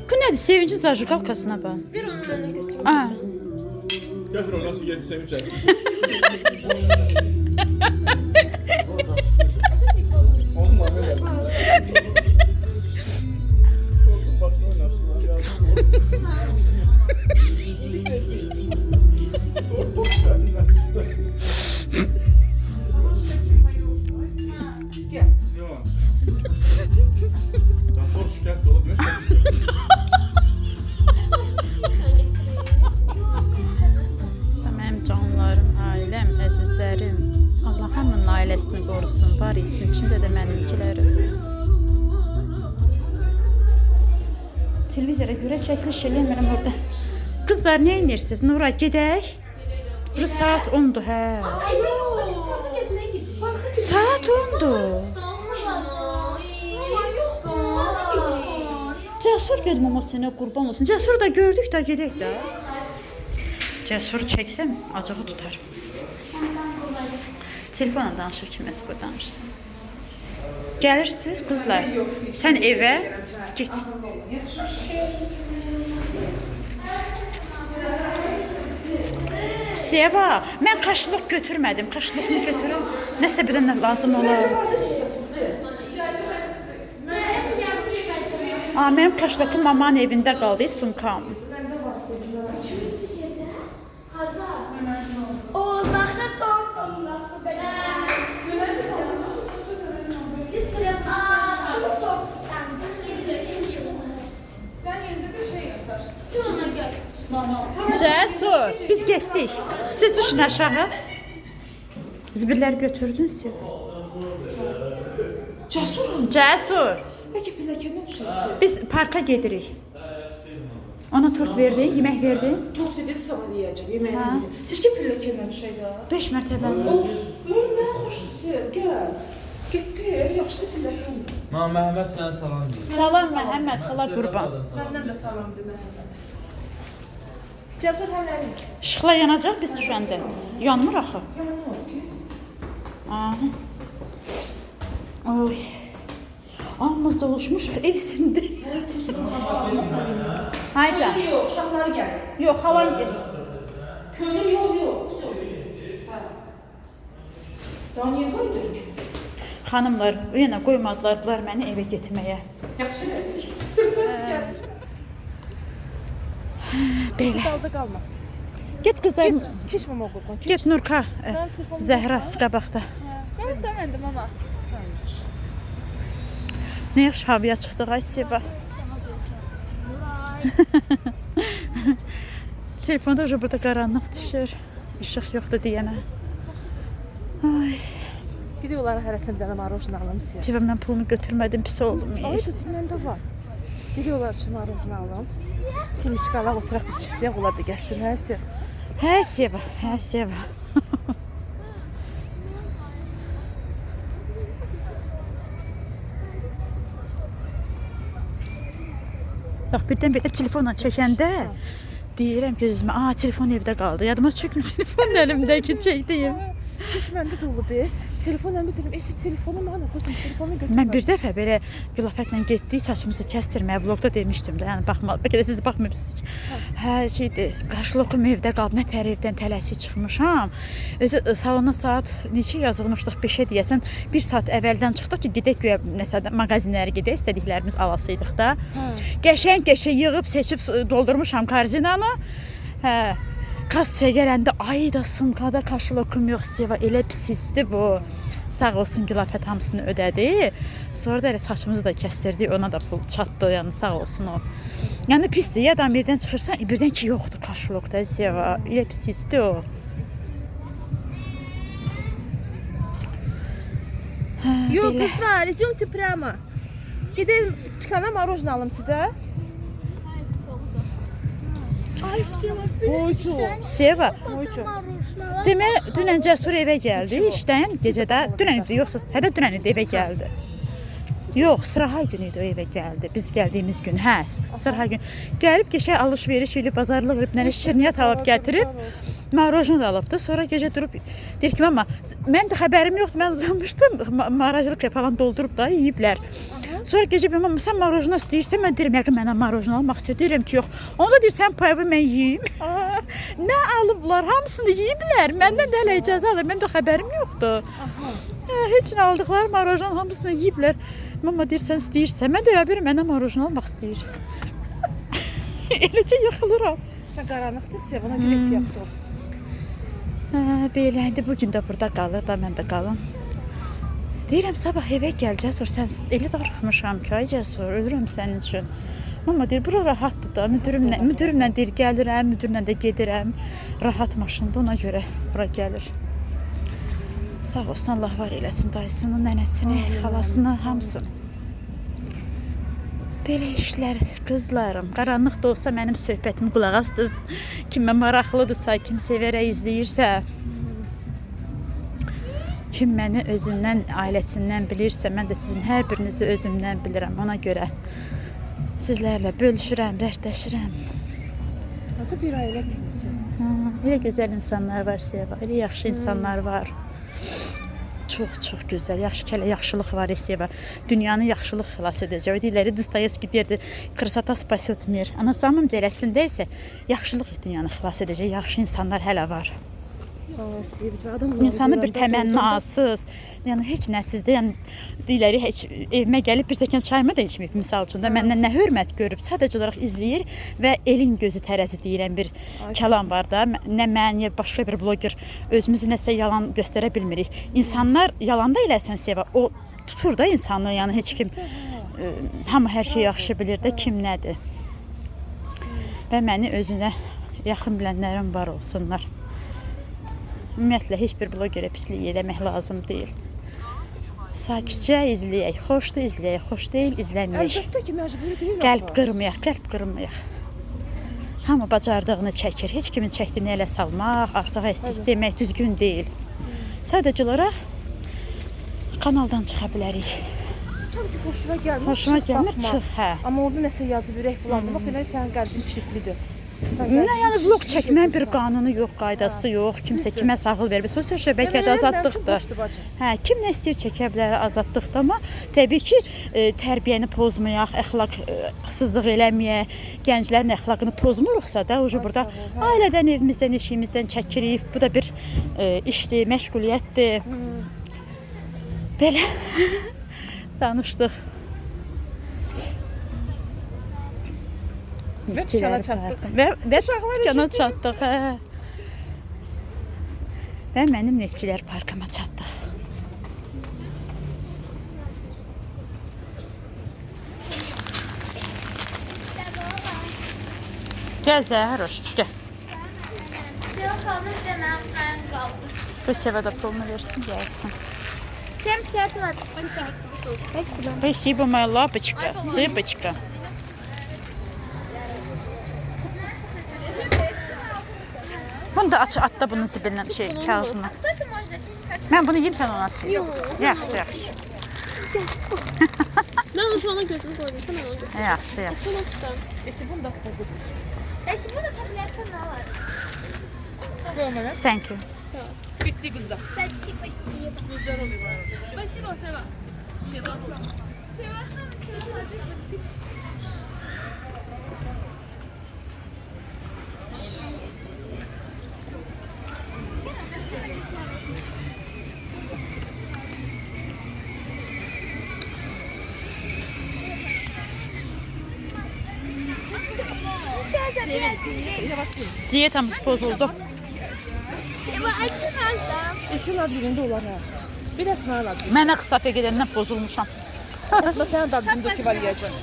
Bu nədir? Sevincin zajiqalkasına bax. ver onu mənə götür. Aa, Götür o nasıl yedi sevinçler. Onun var ne var? Başına oynarsın ya. Yok. Sen zor şikayet olup ne söylüyorsun? mənim canlarım, ailəm, əzizlərim. Allah hamının ailəsini qorusun, var etsin, içində də mənimkiləri. Televizora görə çəkiliş eləmirəm orada. Qızlar, nə edirsiniz? Nura, gedək. Bu saat 10'dur, hə. Saat 10'dur. Cəsur dedim ama sənə qurban olsun. Cəsur da gördük də, gedək də. Cəsur çəksəm acığı tutar. Telefonla danışır kiməsə bu danışsın. Gəlirsiniz qızlar. Sən evə git. Seva, mən kaşlıq götürmədim. Kaşlığını götürüm. Nəsə bir dənə lazım olar. Mənim kaşlığım mamanın evində qaldı, sumkam. O Zahra Tom nasıl böyle? Çok top. Sen yerinde de şey yapar. Sonra gel. Cəsur, biz getdik. Siz düşün aşağı. Zibilləri götürdün siz. Cəsur. Peki pilləkəndən düşəsi. Biz parka gedirik. Ona tort verdin, yemək verdin. Tort vedir sabah yiyəcəm, yeməyi yedim. Siz ki pilləkəndən düşək də. 5 mərtəbəli. Dur, nə xoşdur, gəl. Getdi, yaxşı pilləkəndir. Məhəmməd sənə salam deyir. Salam Məhəmməd, xala qurban. Məndən də salam demək. Cəsur hələlik. İşıqlar yanacaq biz düşəndə. Yanmır axı. Yanır ki. Aha. Oy. Ağımız doluşmuşuq, ev sindi. Haycan. Yox, uşaqları gəlir. Yox, xalan gel. Könül yox. Hə. Daha niyə qoydur ki? Xanımlar, yenə qoymadılar bunlar məni evə getməyə. Yaxşı elədik. Fürsət gəl. Belə. Dalda qalma. Get qızlar, Keçməm o qurban. get Nurka, Zəhra qabaqda. Qalıb da məndim ama. Nə yaxşı havaya çıxdıq ay Seva. Telefonda уже burada qaranlıq düşür. İşıq yoxdur deyənə. Ay, Gidiyorlar hərəsinə bir dənə marojna alım sizə. Seva mən pulumu götürmədim, pis oldum. Ay, məndə var. Gidiyorlar ki marojna alım. Simiçqalaq oturaq biz çıxdıyaq, onlar da gəlsin, hərəsi. Hə Seva, hə Seva. Bax birdən belə telefonla çəkəndə deyirəm ki özümə, telefon evdə qaldı. Yadıma düşmür telefon əlimdəki çəkdiyim. Heç məndə də olub. Telefonla bir dedim, telefonum ana, qızım telefonu götür. Mən bir dəfə belə qilafətlə getdik, saçımızı kəstirməyə, vlogda demişdim də, yəni baxma, bəlkə də siz baxmırsınız. Hə, şeydir, qarşılıqım evdə qalıb, nə tər evdən tələsik çıxmışam. Özü salona saat neçə yazılmışdıq, 5-ə deyəsən, 1 saat əvvəldən çıxdıq ki, gedək güya nəsə mağazinlərə gedək, istədiklərimiz alasıydıq da. Qəşəng yığıb, seçib doldurmuşam korzinanı. Hə, kassaya gələndə ay da sumkada kaşlokum yox, Seva, elə pisisdi bu. Sağ olsun Gülafət hamısını ödədi. Sonra da elə saçımızı da kəstirdi, ona da pul çatdı, yəni sağ olsun o. Yəni pisdir, ya da birdən çıxırsan, birdən ki yoxdur kaşlokda, Seva, elə pisisdi o. Yox, qızlar, idемте прямо. Gedin dükana marojna alım sizə. Ay Seva, Boycu. Seva, Boycu. maruşnalar. demək dünən Cəsur evə gəldi işdən gecədə. Dünən idi yoxsa hələ dünən idi evə gəldi. Yox, sırahay günü idi o evə gəldi. Biz gəldiyimiz gün, hə, sırahay gün. Gəlib keçə alış-veriş edib, bazarlıq edib, nənə şirniyyat alıb gətirib, marojna da alıbdı. Sonra gecə durub deyir ki, mama, mənim də xəbərim yoxdur, mən uzanmışdım. Marajlıq falan doldurub da yeyiblər. Sonra gecə bir mama, sən marojna istəyirsən, mən deyirəm, yəqin mənə marojna almaq istəyir. Deyirəm ki, yox. Onda deyir, sən payımı mən yeyim. Nə alıblar? Hamısını yeyiblər. Məndən də hələ icazə alır. Mənim də xəbərim yoxdur. Heç nə aldıqları marojna hamısını yeyiblər. Mama deyir, sən istəyirsən. Mən də elə bir mənə marojna almaq istəyir. Eləcə yıxılıram. Sən qaranlıqda sev, ona bilet yaptım. Belə indi bu gün də burada qalır da mən də qalım. Deyirəm sabah evə gəl Cəsur, sən elə darıxmışam ki, ay Cəsur, ölürəm sənin üçün. Mama deyir, bura rahatdır da, müdürümlə deyir gəlirəm, müdürlə də gedirəm. Rahat maşında ona görə bura gəlir. Sağ olsun, Allah var eləsin dayısını, nənəsini, xalasını, hamısını. Belə işlər, qızlarım. Qaranlıq da olsa mənim söhbətimi qulaq asdınız. Kimə maraqlıdırsa, kim sevərək izləyirsə, kim məni özündən, ailəsindən bilirsə, mən də sizin hər birinizi özümdən bilirəm. Ona görə sizlərlə bölüşürəm, dərdləşirəm. Hadi bir ailə kimisi. Elə gözəl insanlar var Seva, elə yaxşı insanlar var. Çox gözəl, yaxşılıq var Seva. Dünyanı yaxşılıq xilas edəcək. Deyirlər, Dostoyevski deyirdi, krasota spasет mир. Ana samım derəsində isə yaxşılıq dünyanı xilas edəcək. Yaxşı insanlar hələ var. İnsanı bir təmənnasız, yəni heç nəsizdə, yəni deyirlər, heç evimə gəlib bir stəkan çayımı da içməyib misal üçün də məndən nə hörmət görüb, sadəcə olaraq izləyir və elin gözü tərəzi deyirəm bir kəlam var da, nə mən, ya başqa bir bloger özümüzü nəsə yalan göstərə bilmirik. İnsanlar yalanda eləsən Seva, o tutur da insanı, yəni heç kim, hamı hər şey yaxşı bilir də kim nədir. Və məni özünə yaxın bilənlərim var olsunlar. Ümumiyyətlə, heç bir blogerə pislik eləmək lazım deyil. Sakitcə izləyək, xoşdur izləyək, xoş deyil izləməyək. Əlbəttə ki, məcburi deyil. Qəlb qırmayaq. Hamı bacardığını çəkir. Heç kimin çəkdiyini elə salmaq, artıq əsik demək düzgün deyil. Sadəcə olaraq kanaldan çıxa bilərik. Tabii ki, xoşuma gəlmir. Xoşuma gəlmir, çıx, hə. Amma orada nəsə yazıb ürək bulandı. Bax, demək sənin qəlbin çirklidir. Nə, yəni vlog çəkməyin bir qanunu yox, qaydası yox, kimsə kimə sağıl vermir. Sosial şəbəkədə azadlıqdır. Hə, kim nə istəyir çəkə bilər, azadlıqdır, amma təbii ki, tərbiyəni pozmayaq, əxlaqsızlıq eləməyək, gənclərin əxlaqını pozmuruqsa da, burada ailədən, evimizdən, işimizdən çəkirik. Bu da bir işdir, məşğuliyyətdir. Belə danışdıq. Dükkana çatdıq. Və dükkana çatdıq, hə. Və mənim Neftçilər parkıma çatdıq. Gəl Zəhroş, gəl. Seva kalmış demem, ben kaldım. Bu Seva da pulunu versin, gəlsin. Всем приятного аппетита. Спасибо. Спасибо, моя лапочка, цыпочка. Bunu da aç, at da bunun zibindən kağızına. Кто-то может заснять как Mən bunu yeyim, sən onu aç. Yaxşı. Ben onu şu ana götürüp koydum. Sen onu götür. Yaxşı. Sen onu tutan. Esi bunu da qoydum. Если буду таблетка на Thank you. Bitti qızlar. Спасибо. Güzel oluyor. Спасибо, Seva. Diyetamız pozuldu. Seva açın azdan. Esin ad birində olar hə. Bir də İsmail ad. Mən Əqsafə gedəndən pozulmuşam. Əslində sənin də birindəki var yeyəcəm.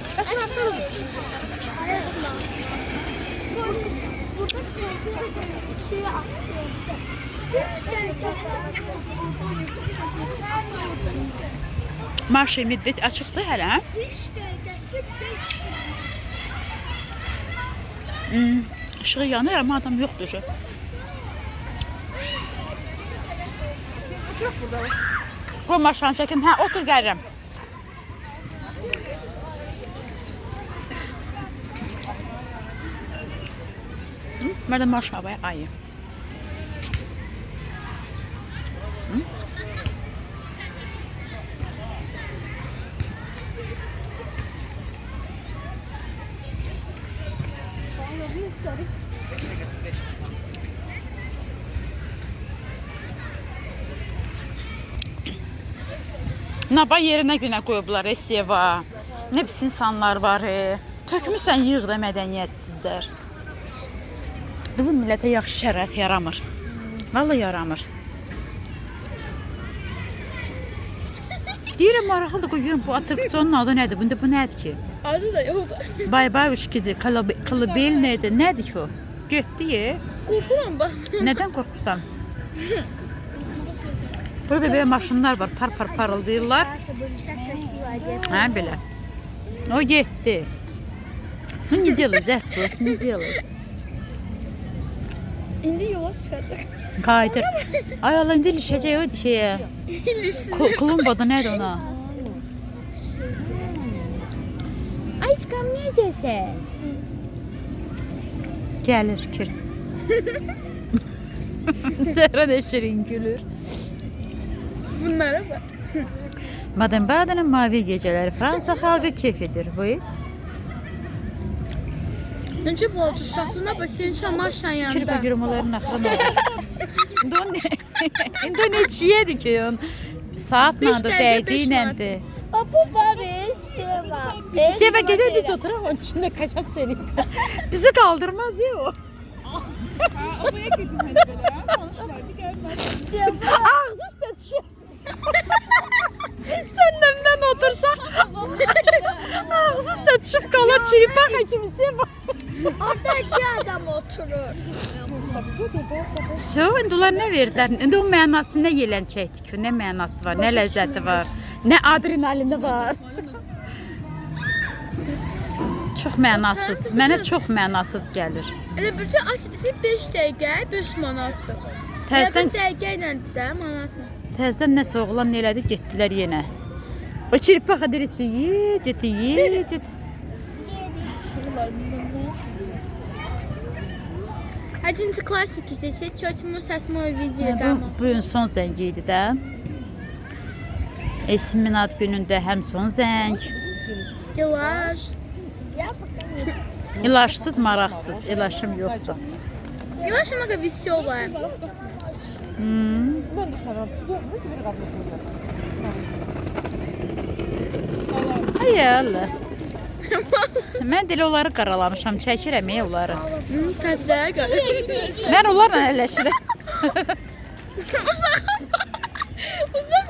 Şey açıyor. Marşa Medved açıqdır hələ. Işığı yanır ama adam yoxdur. Şu. Qoy maşanı çəkin. Hə, otur gəlirəm. Məndə maşa var, ayı. Naba yerinə günə qoyublar, Esiyeva. Nə pis insanlar var. Tökmüsən yığ da mədəniyyətsizlər. Bizim millətə yaxşı şərait yaramır. Vallahi yaramır. Deyirəm, maraqlıdır, qoyuyorum, bu atraksiyonun adı nədir? Bu nədir ki? Adı da yok. Bay Bayuşkidir, Kılıbel nədir? Nədir ki o? Getdi. Korkuram bak. Nədən qorxursan? Burada belə maşınlar var, parıldayırlar. Hə, belə. O getdi. Ну, не делай, Zəhbos, не делай. İndi yola çıkacak. Qayıdır. Ay Allah, indi ilişəcək o şeyə. Klumbada nədir ona? Aşkım, necəsən? Gəlir fikir. Zəhra da şirin gülür. Bunlara bak. Baden-Baden'in mavi geceleri Fransa halkı keyif edir. Buyur. Önce bu altı şahtına basın çamaşan yanında. Kirpa yürümelerin aklına olur. İndoneçiyədir ki on. Saat nadı dəydiyinədir. Papa var, Seva. Seva gedər biz oturaq onun içində kaçat seni. Bizi kaldırmaz ya o. Ağzı üstə düşərsin. Sen nemden otursan ağzı üstə düşüb qalır çiripaq kimi Seva. Oradaki adam oturur. İndi onlar nə verdilər? İndi o mənasını nə yelən çəkdik ki? Nə mənası var, nə ləzzəti var, nə adrenalini var. Çox mənasız. Mənə çox mənasız gəlir. Elə bütün asidisi 5 dəqiqə 5 manatdır. Təzdən 1 dəqiqə ilə də manatla. Təzdən nəsə oğlan elədi, getdilər yenə. O çirpaq deyib ki, yecit. 11 klassik hissəsi çocuğumun səsimi video edəm. Bu gün son zəngi idi də. Esimin ad günündə həm son zəng. Yavaş. İlaçsız, maraqsız. İlaçım yoxdur. Yavaş ona da vəsiyolar. Ay Allah. Mən də elə onları qaralamışam, çəkirəm onları. Tətlər qarşı. Mən onlarla əlləşirəm. Uzaq.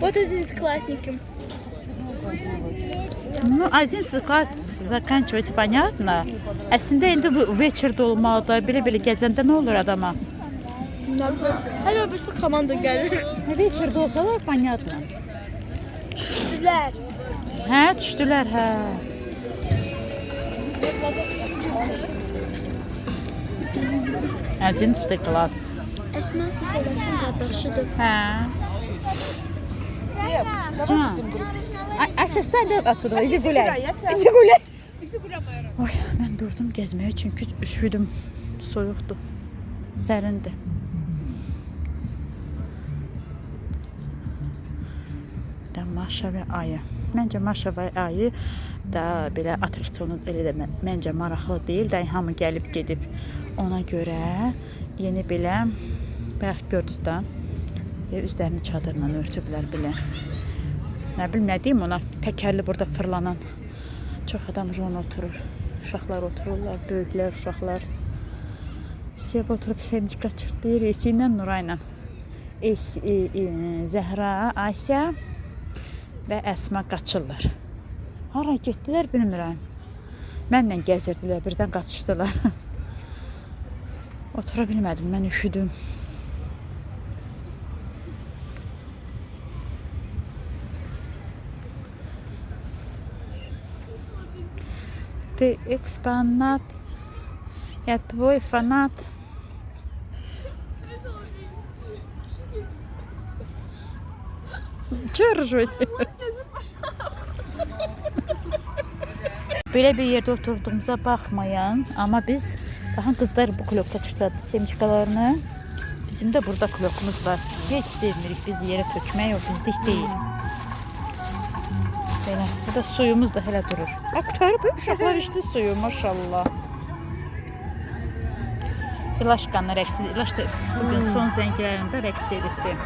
Вот 11 классникам. Ну, 11 класс заканчивается, понятно. Əslində indi bu вечерdə olmalıdır. Belə gəzəndə nə olur adama? Hələ birisi komanda gəlir. Вечерdə olsalar, понятно. Düşdülər. Hə, düşdülər, hə. 11 класс. Əsmən futbolçunun qardaşıdır. Hə. Can. Ay, səsdən də açıldı. İndi gülək. Oy, mən durdum gəzməyə çünki üşüdüm. Soyuqdur. Sərindir. Maşa və ayı. Məncə Maşa və ayı da belə atraksiyonu elə də məncə maraqlı deyil də, hamı gəlib gedib ona görə yeni belə bax gördünüz də üzlərini çadırla örtüblər belə. Nə bilim nə deyim ona, təkərli burada fırlanan çox adam ona oturur. Uşaqlar otururlar, böyüklər, uşaqlar. Sevə oturub sevinç qaçırtlayır Esi ilə Nuray ilə. Zəhra, Asiya və Əsma qaçırlar. Hara getdilər bilmirəm. Mənlə gəzirdilər, birdən qaçışdılar. Otura bilmədim, mən üşüdüm. Ты экспонат Я твой фанат. Чё ржете? Belə bir yerdə oturduğumuza baxmayan, amma biz baxın qızlar bu klopka çıxardı semçikalarını. Bizim də burada klokumuz var. Heç sevmirik biz yerə tökmək, o bizlik deyil. Belə, burada suyumuz da hələ durur. Bax, qutarı bu uşaqlar içdi suyu, maşallah. İlaşqanla rəqs edir. İlaş da bugün son zənglərində rəqs edibdi.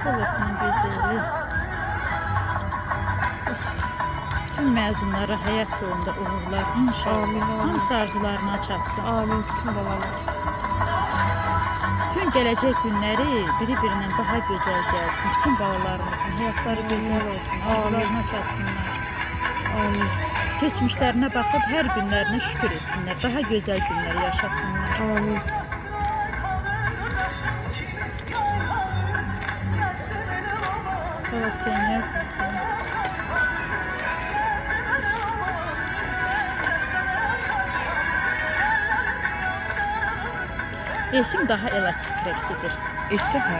Kolasının gözəli. Bütün məzunlara həyat yolunda uğurlar inşallah. Hamısı arzularına çatsın. Amin bütün balalar. Bütün gələcək günləri biri-birindən daha gözəl gəlsin. Bütün balalarımızın həyatları gözəl olsun. Arzularına çatsınlar. Amin. Keçmişlərinə baxıb hər günlərinə şükür etsinlər. Daha gözəl günlər yaşasınlar. Amin. Allah seni yapmasın. Esim daha elastik rəqsidir. Esi hə.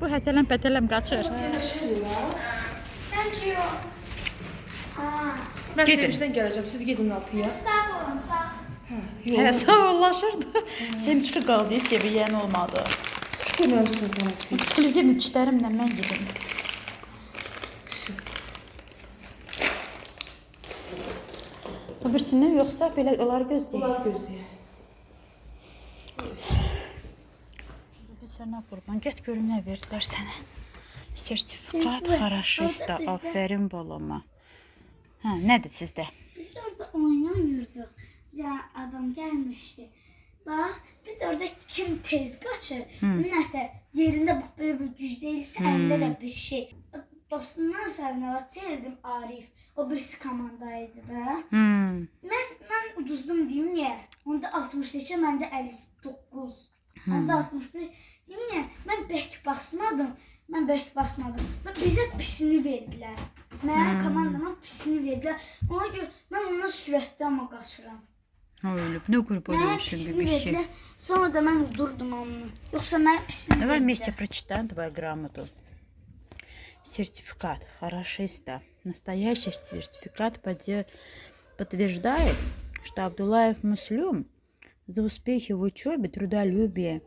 Bu hətələm pətələm qaçır. Bence yok. Aa, Mən Gedin. sevinçdən gələcəm. Siz gedin altıya. sağ olun sağ. Hələ sağollaşırdı. Semçika qaldı, seviyən olmadı. Şükür mənim sultanısı. Ekskluziv dişlərimlə mən gedim. Bu birisini yoxsa belə onları gözləyək. Bunlar gözləyir. Bir sənə qurban, get görüm nə verdilər sənə. Sertifikat, Sertifikat. xaraşista, Orada bizdə- aferin balama. Hə, nədir sizdə? Biz orada oyun oynuyorduk. Bir tane adam gelmişti. Bak biz orada kim tez kaçır. Nətə yerində bax böyle bir güc deyilsə, əlində də bir şey. Dostumdan sonra çevirdim Arif. O birisi komandaydı da. Mən uduzdum deyim niyə? Onda 62, məndə 59. Onda 61. Deyim niyə? Mən bərk basmadım. Və bizə pisini verdilər. Mənim komandama pisini verdilər. Ona görə mən ondan sürətli amma qaçıram. Ha, ölüb. Nə qurban Mənə olsun pisini bir şey. verdilər. Sonra da mən durdum onu. Yoxsa mənə pisini Давай verdilər. вместе прочитаем твою грамоту. Сертификат хорошиста. Настоящий сертификат подтверждает, что Абдуллаев Муслюм за успехи в учебе, трудолюбие,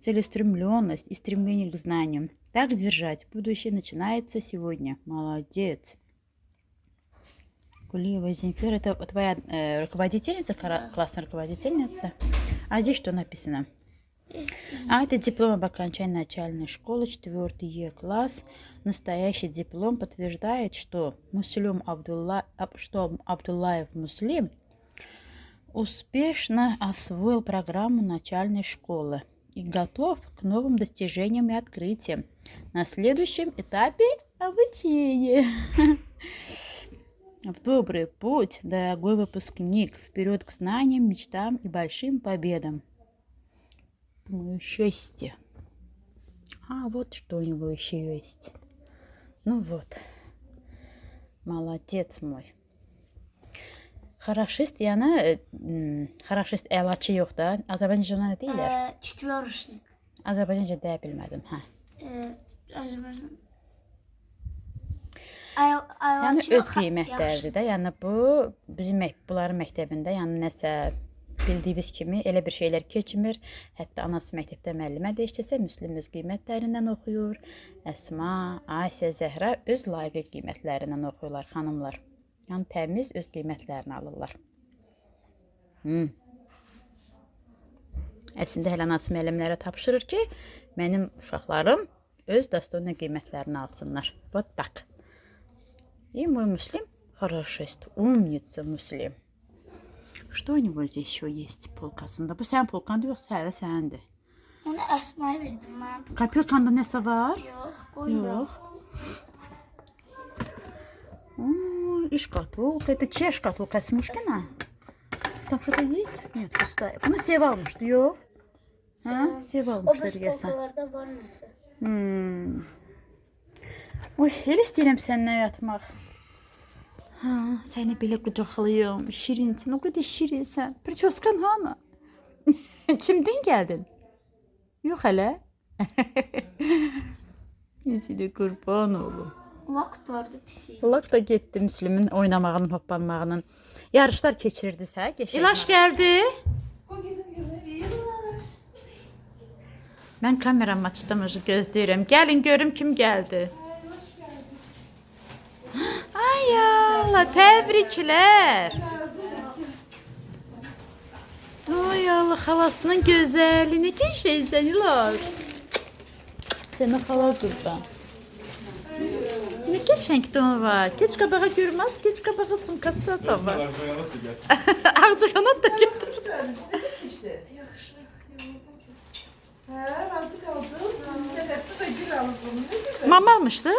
целеустремленность и стремление к знаниям. Так держать. Будущее начинается сегодня. Молодец. Кулиева Земфира, это твоя руководительница, классная руководительница. А здесь что написано? А это диплом об окончании начальной школы, 4 Е-класс. Настоящий диплом подтверждает, что Абдуллаев Муслим успешно освоил программу начальной школы и готов к новым достижениям и открытиям на следующем этапе обучения. В добрый путь, дорогой выпускник, вперед к знаниям, мечтам и большим победам. Думаю, счастье. А вот что у него еще есть. Ну вот. Молодец мой. Хорошист, yani хорошист əlaçı yox da. Azərbaycanca deyirlər. Четверошник. Azərbaycanca deyə bilmədim, hə. Azərbaycan. Yəni öz qiymətləridir də. Yəni bu bizim bunların məktəbində, yəni nəsə bildiyimiz kimi elə bir şeylər keçmir. Hətta anası məktəbdə müəllimə də işləsə, Müslüm öz qiymətlərindən oxuyur. Əsma, Asiya, Zəhra öz layiqli qiymətlərindən oxuyurlar xanımlar. Yəni təmiz öz qiymətlərini alırlar. Əslində hələ anası müəllimlərə tapşırır ki, mənim uşaqlarım öz dostojniy qiymətlərini alsınlar. Вот так. И мой Муслим хорошист, умница Муслим. Что у него здесь еще есть polkasında? Bu sənin polkandı yoxsa hələ sənindir? Onu Əsmaya verdim mən. Kapelkanda nəsə var? Yox, qoyuram. И шкатулка. Это чья шкатулка? Смушкина? Там что-то есть? Нет, пустая. Мы себе almıştı, yox. Ha? Sev O olmuşlar biz deyəsən. polkalarda var nəsə. Oy, elə istəyirəm səninlə yatmaq. Ha, səni belə qucaqlayım. Şirinsin, o qədər şirinsən. Pričoskan hanı? Çimdən gəldin? Yox hələ. Necə də qurban olum. Vaxt vardı pis. Lak da getdi Müslümün oynamağının, hoppanmağının. Yarışlar keçirdiniz hə? İlaç gəldi. O gedin görürəm. Mən kameramı açdım, gözləyirəm. Gəlin görüm kim gəldi. Ay Allah, təbriklər. Ay Allah, xalasının gözəlliyi. Nə şeysən İlaç? Sənə xala qurban. Ne geçenk de var. Geç kabağa görmez, geç kabağa sumkası da var. Ağacı kanat da getir. İşte. Razı kaldım. Dedesi de gül alır bunu. Ne güzel. Mama almıştı.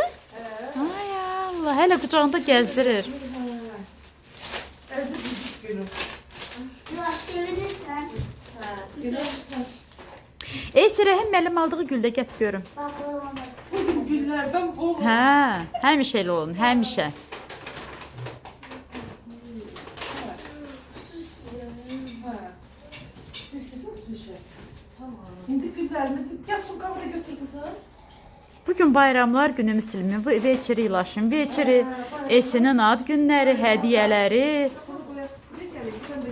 Ay Allah, hele kucağında gezdirir. Əziz günüm. Yaş sevinirsən. Sirəhim mənim aldığı güldə get görüm. Baklavanız. Bugün güllerden bol. Hə, həmişə elə olun, həmişə. Su istiyorum. İstiyorsan su içer. Tamam. Şimdi güllerimizi gel su kavra götür kızım. Bugün bayramlar günü Müslümün, veçiri İlaşın, veçiri Esinin ad günləri, hədiyələri.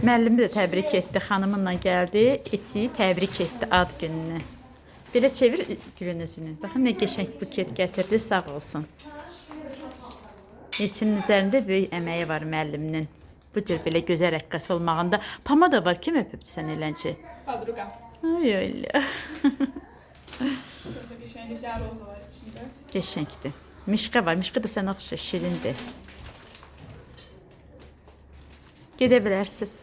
Müəllimi də təbrik etdi, xanımınla gəldi, Esi təbrik etdi ad gününü. Belə çevir gülün üzünü. Baxın nə qəşəng buket gətirdi, sağ olsun. Esinin üzərində böyük əməyi var müəlliminin. Bu cür belə gözəl rəqqas olmağında. Pamada var, kim öpübdü sən eləncə? Kadruga. Ay öyle. Burada geçenlikler roza var içinde. Qəşəngdir. Mişka var, Mişka da sənə oxşar, şirindir. Gedə bilərsiniz.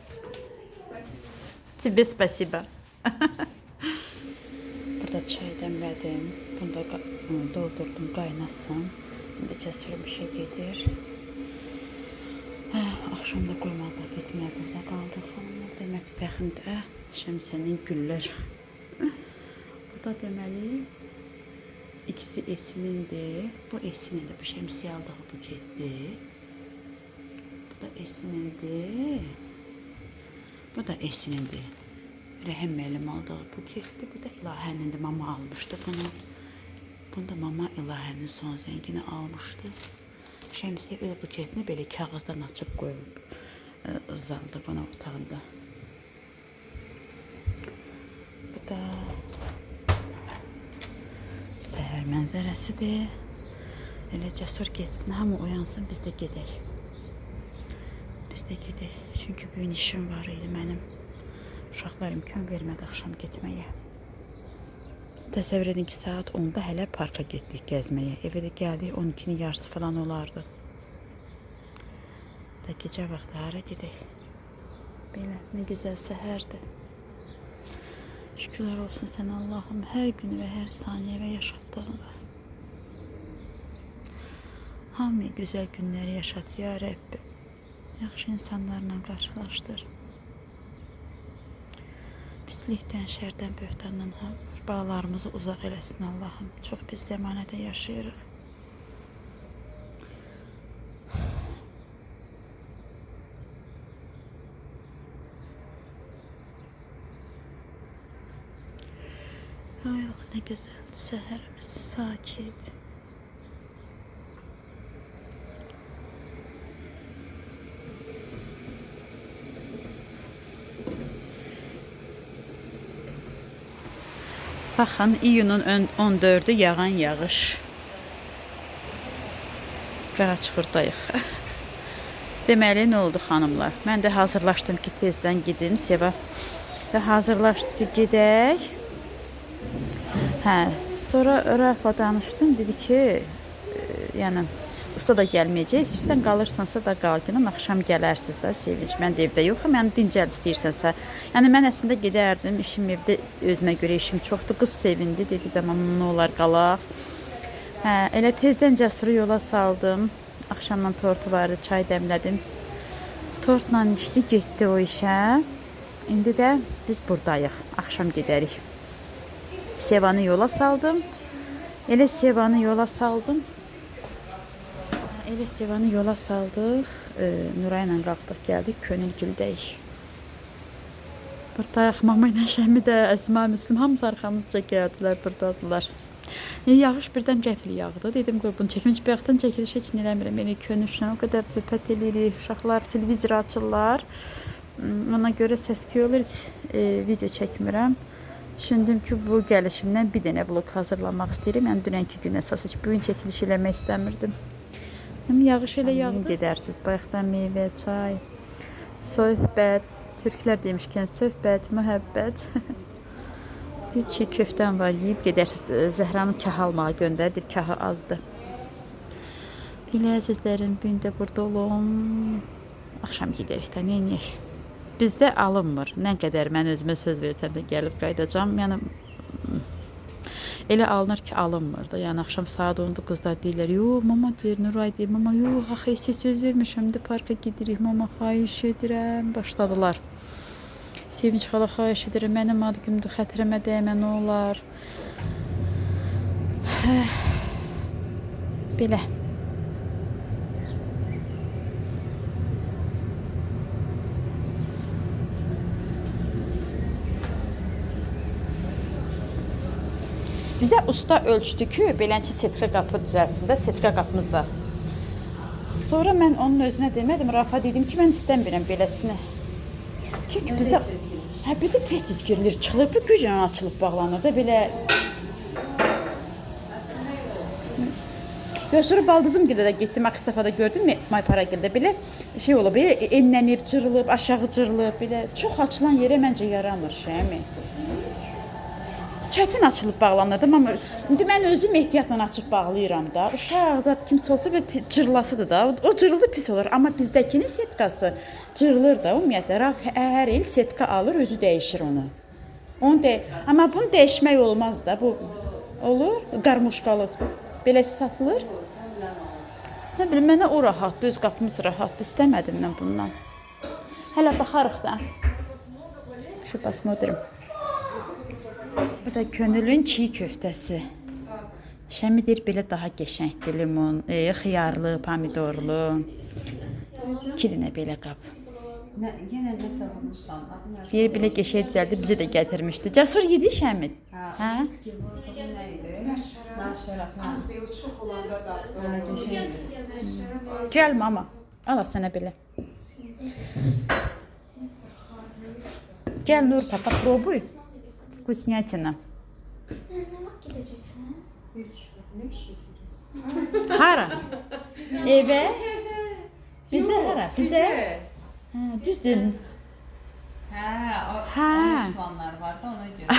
Тебе спасибо. Burada çay dəmlədim. Bunda doldurdum, qaynasın. İndi cəsur bir şey gedir. Axşamda qoymazlar getməyə burada qaldıq. Burada mətbəxində Şəmsənin güllər. Burada deməli ikisi Esinindir. Bu Esinindir. Bu şəmsiyə aldığı buketdir. Bu da Esinindir. Bu da Esinindir. Rəhim müəllim aldığı buketdir. Bu da İlahənindir. Mama almışdı bunu. Bunda mama İlahənin son zəngini almışdı. Şəmsiyə öz buketini belə kağızdan açıb qoyub uzandı buna otağında. Bu da səhər mənzərəsidir. Elə cəsur getsin, hamı oyansın, biz də gedək. Biz də gedək. Çünki bugün işim var idi mənim. Uşaqlar imkan vermədi axşam getməyə. Təsəvvür edin ki, saat 10-da hələ parka getdik gəzməyə. Evə də gəldik, 12-nin yarısı falan olardı. Da gecə vaxtı hara gedək. Belə, nə gözəl səhərdir. Şükürlər olsun sən Allahım, hər günü və hər saniyəvə yaşatdığına. Hamıya gözəl günləri yaşat, ya Rəbbi. Yaxşı insanlarla qarşılaşdır. Pislikdən, şərdən, böhtandan balalarımızı uzaq eləsin Allahım. Çox pis zəmanədə yaşayırıq. Ay Allah, nə gözəldir səhərimiz, sakit. Baxın, iyunun 14-ü yağan yağış. Qaraçıqırdayıq. Deməli, nə oldu xanımlar? Mən də hazırlaşdım ki, tezdən gedim. Seva və hazırlaşdı ki, gedək. Sonra Rafla danışdım. Dedi ki, yəni, usta da gəlməyəcək. İstəyirsən qalırsansa da qal. Axşam gələrsiniz də, Sevinç. Mən də evdə yoxam. Yəni, dincəl istəyirsənsə. Yəni, mən əslində gedərdim. İşim evdə, özümə görə işim çoxdur. Qız sevindi. Dedi, tamam, nə olar, qalaq. Elə tezdən Cəsuru yola saldım. Axşamdan tortu vardı, çay dəmlədim. Tortla içdi, getdi o işə. İndi də biz buradayıq. Axşam gedərik. Sevanı yola saldım. Elə Sevanı yola saldım. Elə Sevanı yola saldıq. Nuray ilə qalxdıq, gəldik Könülgüldəyik. Buradayıq. Mama ilə Şəmi də, Əsma, Müslüm hamısı arxamızca gəldilər, buradadılar. Yağış birdən qəfil yağdı. Dedim qoy bunu çəkim. Heç bayaqdan çəkiliş heç nə eləmirəm. Yəni Könüllə o qədər söhbət eləyirik. Uşaqlar televizor açırlar. Ona görə səs-küy olur. Video çəkmirəm. Düşündüm ki, bu gəlişimdən bir dənə vlog hazırlamaq istəyirəm. Yəni dünənki gün əsas heç bu gün çəkiliş eləmək istəmirdim. Yağış elə yağdı. Gedərsiniz. Bayaqdan meyvə, çay, söhbət. Türklər demişkən söhbət, mühəbbət. Bir çiğ köftəm var, yeyib gedərsiniz. Zəhranın kahı almağa göndərdir, kahı azdır. Dilə əzizlərim, bu gün də burada olun. Axşam gedərik də, neyiniyək? Bizdə alınmır. Nə qədər mən özümə söz versəm də gəlib qaydacam. Yəni elə alınır ki, alınmır da. Yəni axşam saat 10-da qızlar deyirlər, "Yo, mama deyir, Nuray deyir, mama, yo, axı sizə söz vermişəm də parka gedirik, mama, xahiş edirəm." Başladılar. Sevinç xala, xahiş edirəm, mənim ad günümdə xətrəmə dəymə, nə olar? Belə. Bizə usta ölçdü ki, belənçi setka qapı düzəlsin də, setka qapımız var. Sonra mən onun özünə demədim, Rafa dedim ki, mən istəmirəm beləsini. Çünki bizdə tez-tez girilir, çıxılır, bir güclə açılıb bağlanır da belə. Və sonra baldızım gilə də getdim, Akstafada gördüm, Maypara gildə belə şey olub, enlənib, cırılıb, aşağı cırılıb, belə çox açılan yerə məncə yaramır şeymi. Çətin açılıb bağlanırdım, amma indi mən özüm ehtiyatla açıb bağlayıram da. Uşaq zat kimsə olsa belə cırlasıdır da. O cırıldı pis olur, amma bizdəkinin setkası cırılır da. Ümumiyyətlə Raf hər il setka alır, özü dəyişir onu. Amma bunu dəyişmək olmaz da. Bu olur, qarmuşqalı belə satılır. Nə bilim, mənə o rahatdır, öz qapımız rahatdır. İstəmədim mən bundan. Hələ baxarıq da. Şu basmodrim. Bu da Könülün çiğ köftəsi. Şəmi deyir, belə daha qəşəngdir, limon, xiyarlı, pomidorlu. 2 dənə belə qab. Yenə də savunursan. Deyir, belə qəşəng düzəldi, bizə də gətirmişdi. Cəsur yedi Şəmi? Hə? Çox olanda da. Gəl mama. Al sənə belə. Gəl Nur, papa, probuy. Вкуснятина. Hara? Evə? Bizə hara? Bizə? Hə, düzdür. Hə, 13 planlar var da ona görə.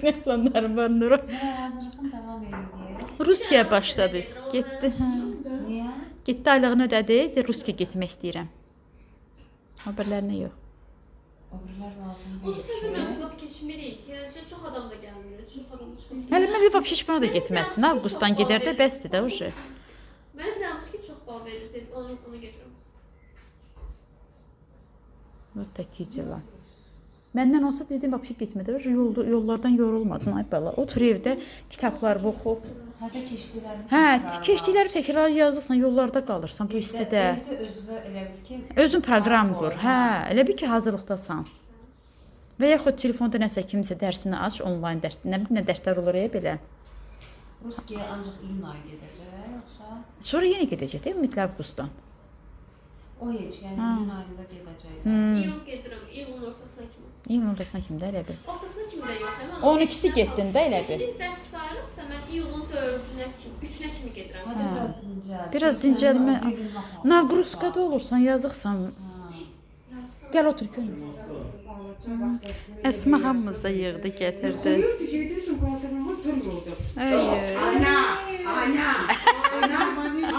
Nə planlarım var Nura? Hazırlığın davam edir. Rusiya başladı. Getdi. Niyə? Getdi, aylığını ödədi. Rusiya getmək istəyirəm. Haberlərinə yox. Öbürlər lazım O deyil. şu təzə mövzuat keçmirik. Çox adam da gəlmir. Çox adam çıxmır. Hələ mən vəbab heç buna da getməsin. Avqustdan gedər də bəsdir də uje. Mənim planım ki, çox bal verir dedim. Onu getirəm. Вот такие dela. Məndən olsa dedim, vəbşi getmədi. Uje yollardan yorulmadın ay bala. Otur evdə kitablar oxu. Hətta keçdiklərimi Hə, keçdikləri təkrar yazırsan, yollarda qalırsan bu istidə. Evdə özünə elə bil ki, Özün proqram qur. Hə, elə bil ki hazırlıqdasan. Və yaxud telefonda nəsə kimsə dərsini aç, onlayn dərs. Nə dərslər olur ya belə. Rusiya ancaq iyun ayı gedəcək, yoxsa Sonra yenə gedəcək, deyil mi? Mütləq avqustdan. o heç, yəni iyun ayında gedəcək. İyun gedirəm. İyunun ortasına kimi. İyun ortasına kimdə elə bil. Ortasına kimi də yox, həmin. 12-si getdin də elə bil. 8 dərs sayırıqsa mən iyunun 4-ünə kimi, 3-ünə kimi gedirəm. Hadi biraz dincəl. Biraz dincəlmə. Naqruskada olursan, yazıqsan. Gəl otur görüm. Əsma hamımıza yığdı, gətirdi. Gedirsən, qaldırmağa durmurdu.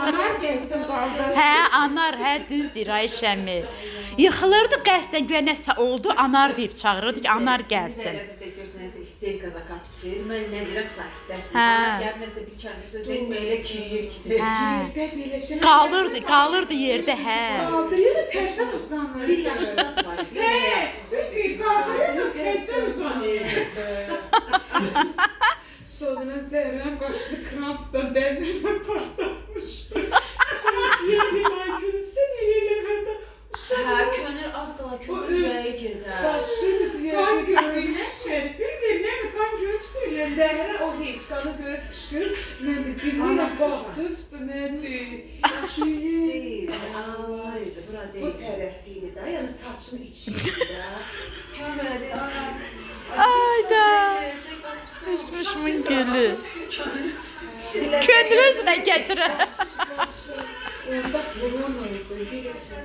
Anar gəlsin qaldır. Hə, anar, hə, düzdür Ayşəmi. Yıxılırdı qəsdən, güya nəsə oldu, anar deyib çağırırdı ki, anar gəlsin. Bir də görsənəsə isterika zakat tutur. Mən nə deyirəm sakitdən. Hə. Gəl nəsə bir kəlmə söz deyim, elə kiriyir ki. Yerdə belə şey. Qalırdı yerdə, hə. Qaldırıyor da tərsən uzanır. Bir yaşlı zat var. Düzdür, qaldırıyor da Xəstə uzanıydı. Sonra zəhrəm qaşlı krampdan dəmirdən partlatmışdı. Şahsiyyənin aykırı sən eləmə. Hə, könül az qala könül ürəyə girdi. Başıydı deyə. Qan görmüşlər. Bir-birinə mi qan görürsünlər? Zəhrə o heç qanı görüb qışqırıb. Mən də bilmirəm batıbdı nədir. Deyil, ağlaydı, bura Bu deyil. tərəfiydi də, yəni saçın içiydi də. Kömürə deyil, Ayda. Esmişmin gülü. Könül özünə gətirər. Onda burun oldu, girişir.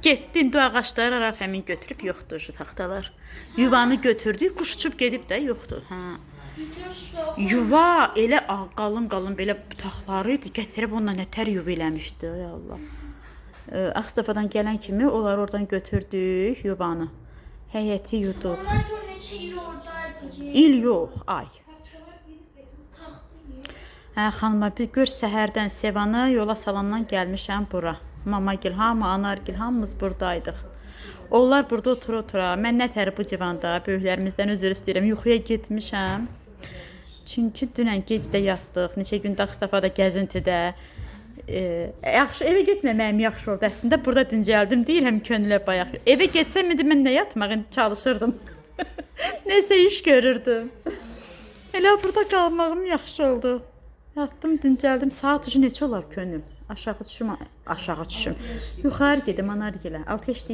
Getdin du ağacları araf həmin götürüb yoxdur şu taxtalar. Yuvanı götürdü, kuş uçub gedib də yoxdur. Hə. Yuva elə qalın belə butaqları idi, gətirib onunla nətər yuva eləmişdi, ay Allah. Ağstafadan gələn kimi onlar oradan götürdük yuvanı. Həyəti yuduq. Onlar gör neçə il oradaydı ki. İl yox, ay. Parçalar gedib taxtı. Hə, xanıma bir gör səhərdən Sevanı yola salandan gəlmişəm bura. Mamagil, hamı, Anargil, hamımız buradaydıq. Onlar burada otura-otura, mən nətəri bu divanda, böyüklərimizdən üzr istəyirəm, yuxuya getmişəm. Çünki dünən gecdə yatdıq, neçə gün Dağstafada gəzintidə. Yaxşı, evə getməməyim yaxşı oldu. Əslində burada dincəldim, deyirəm könülə bayaq. Evə getsəm indi mən nə yatmaq, indi çalışırdım. Nəsə iş görürdüm. Elə burada qalmağım yaxşı oldu. Yatdım, dincəldim. Saat ucu neçə olar könül? Aşağı düşüm. Yuxarı gedim Anargilə. 6 keçdi.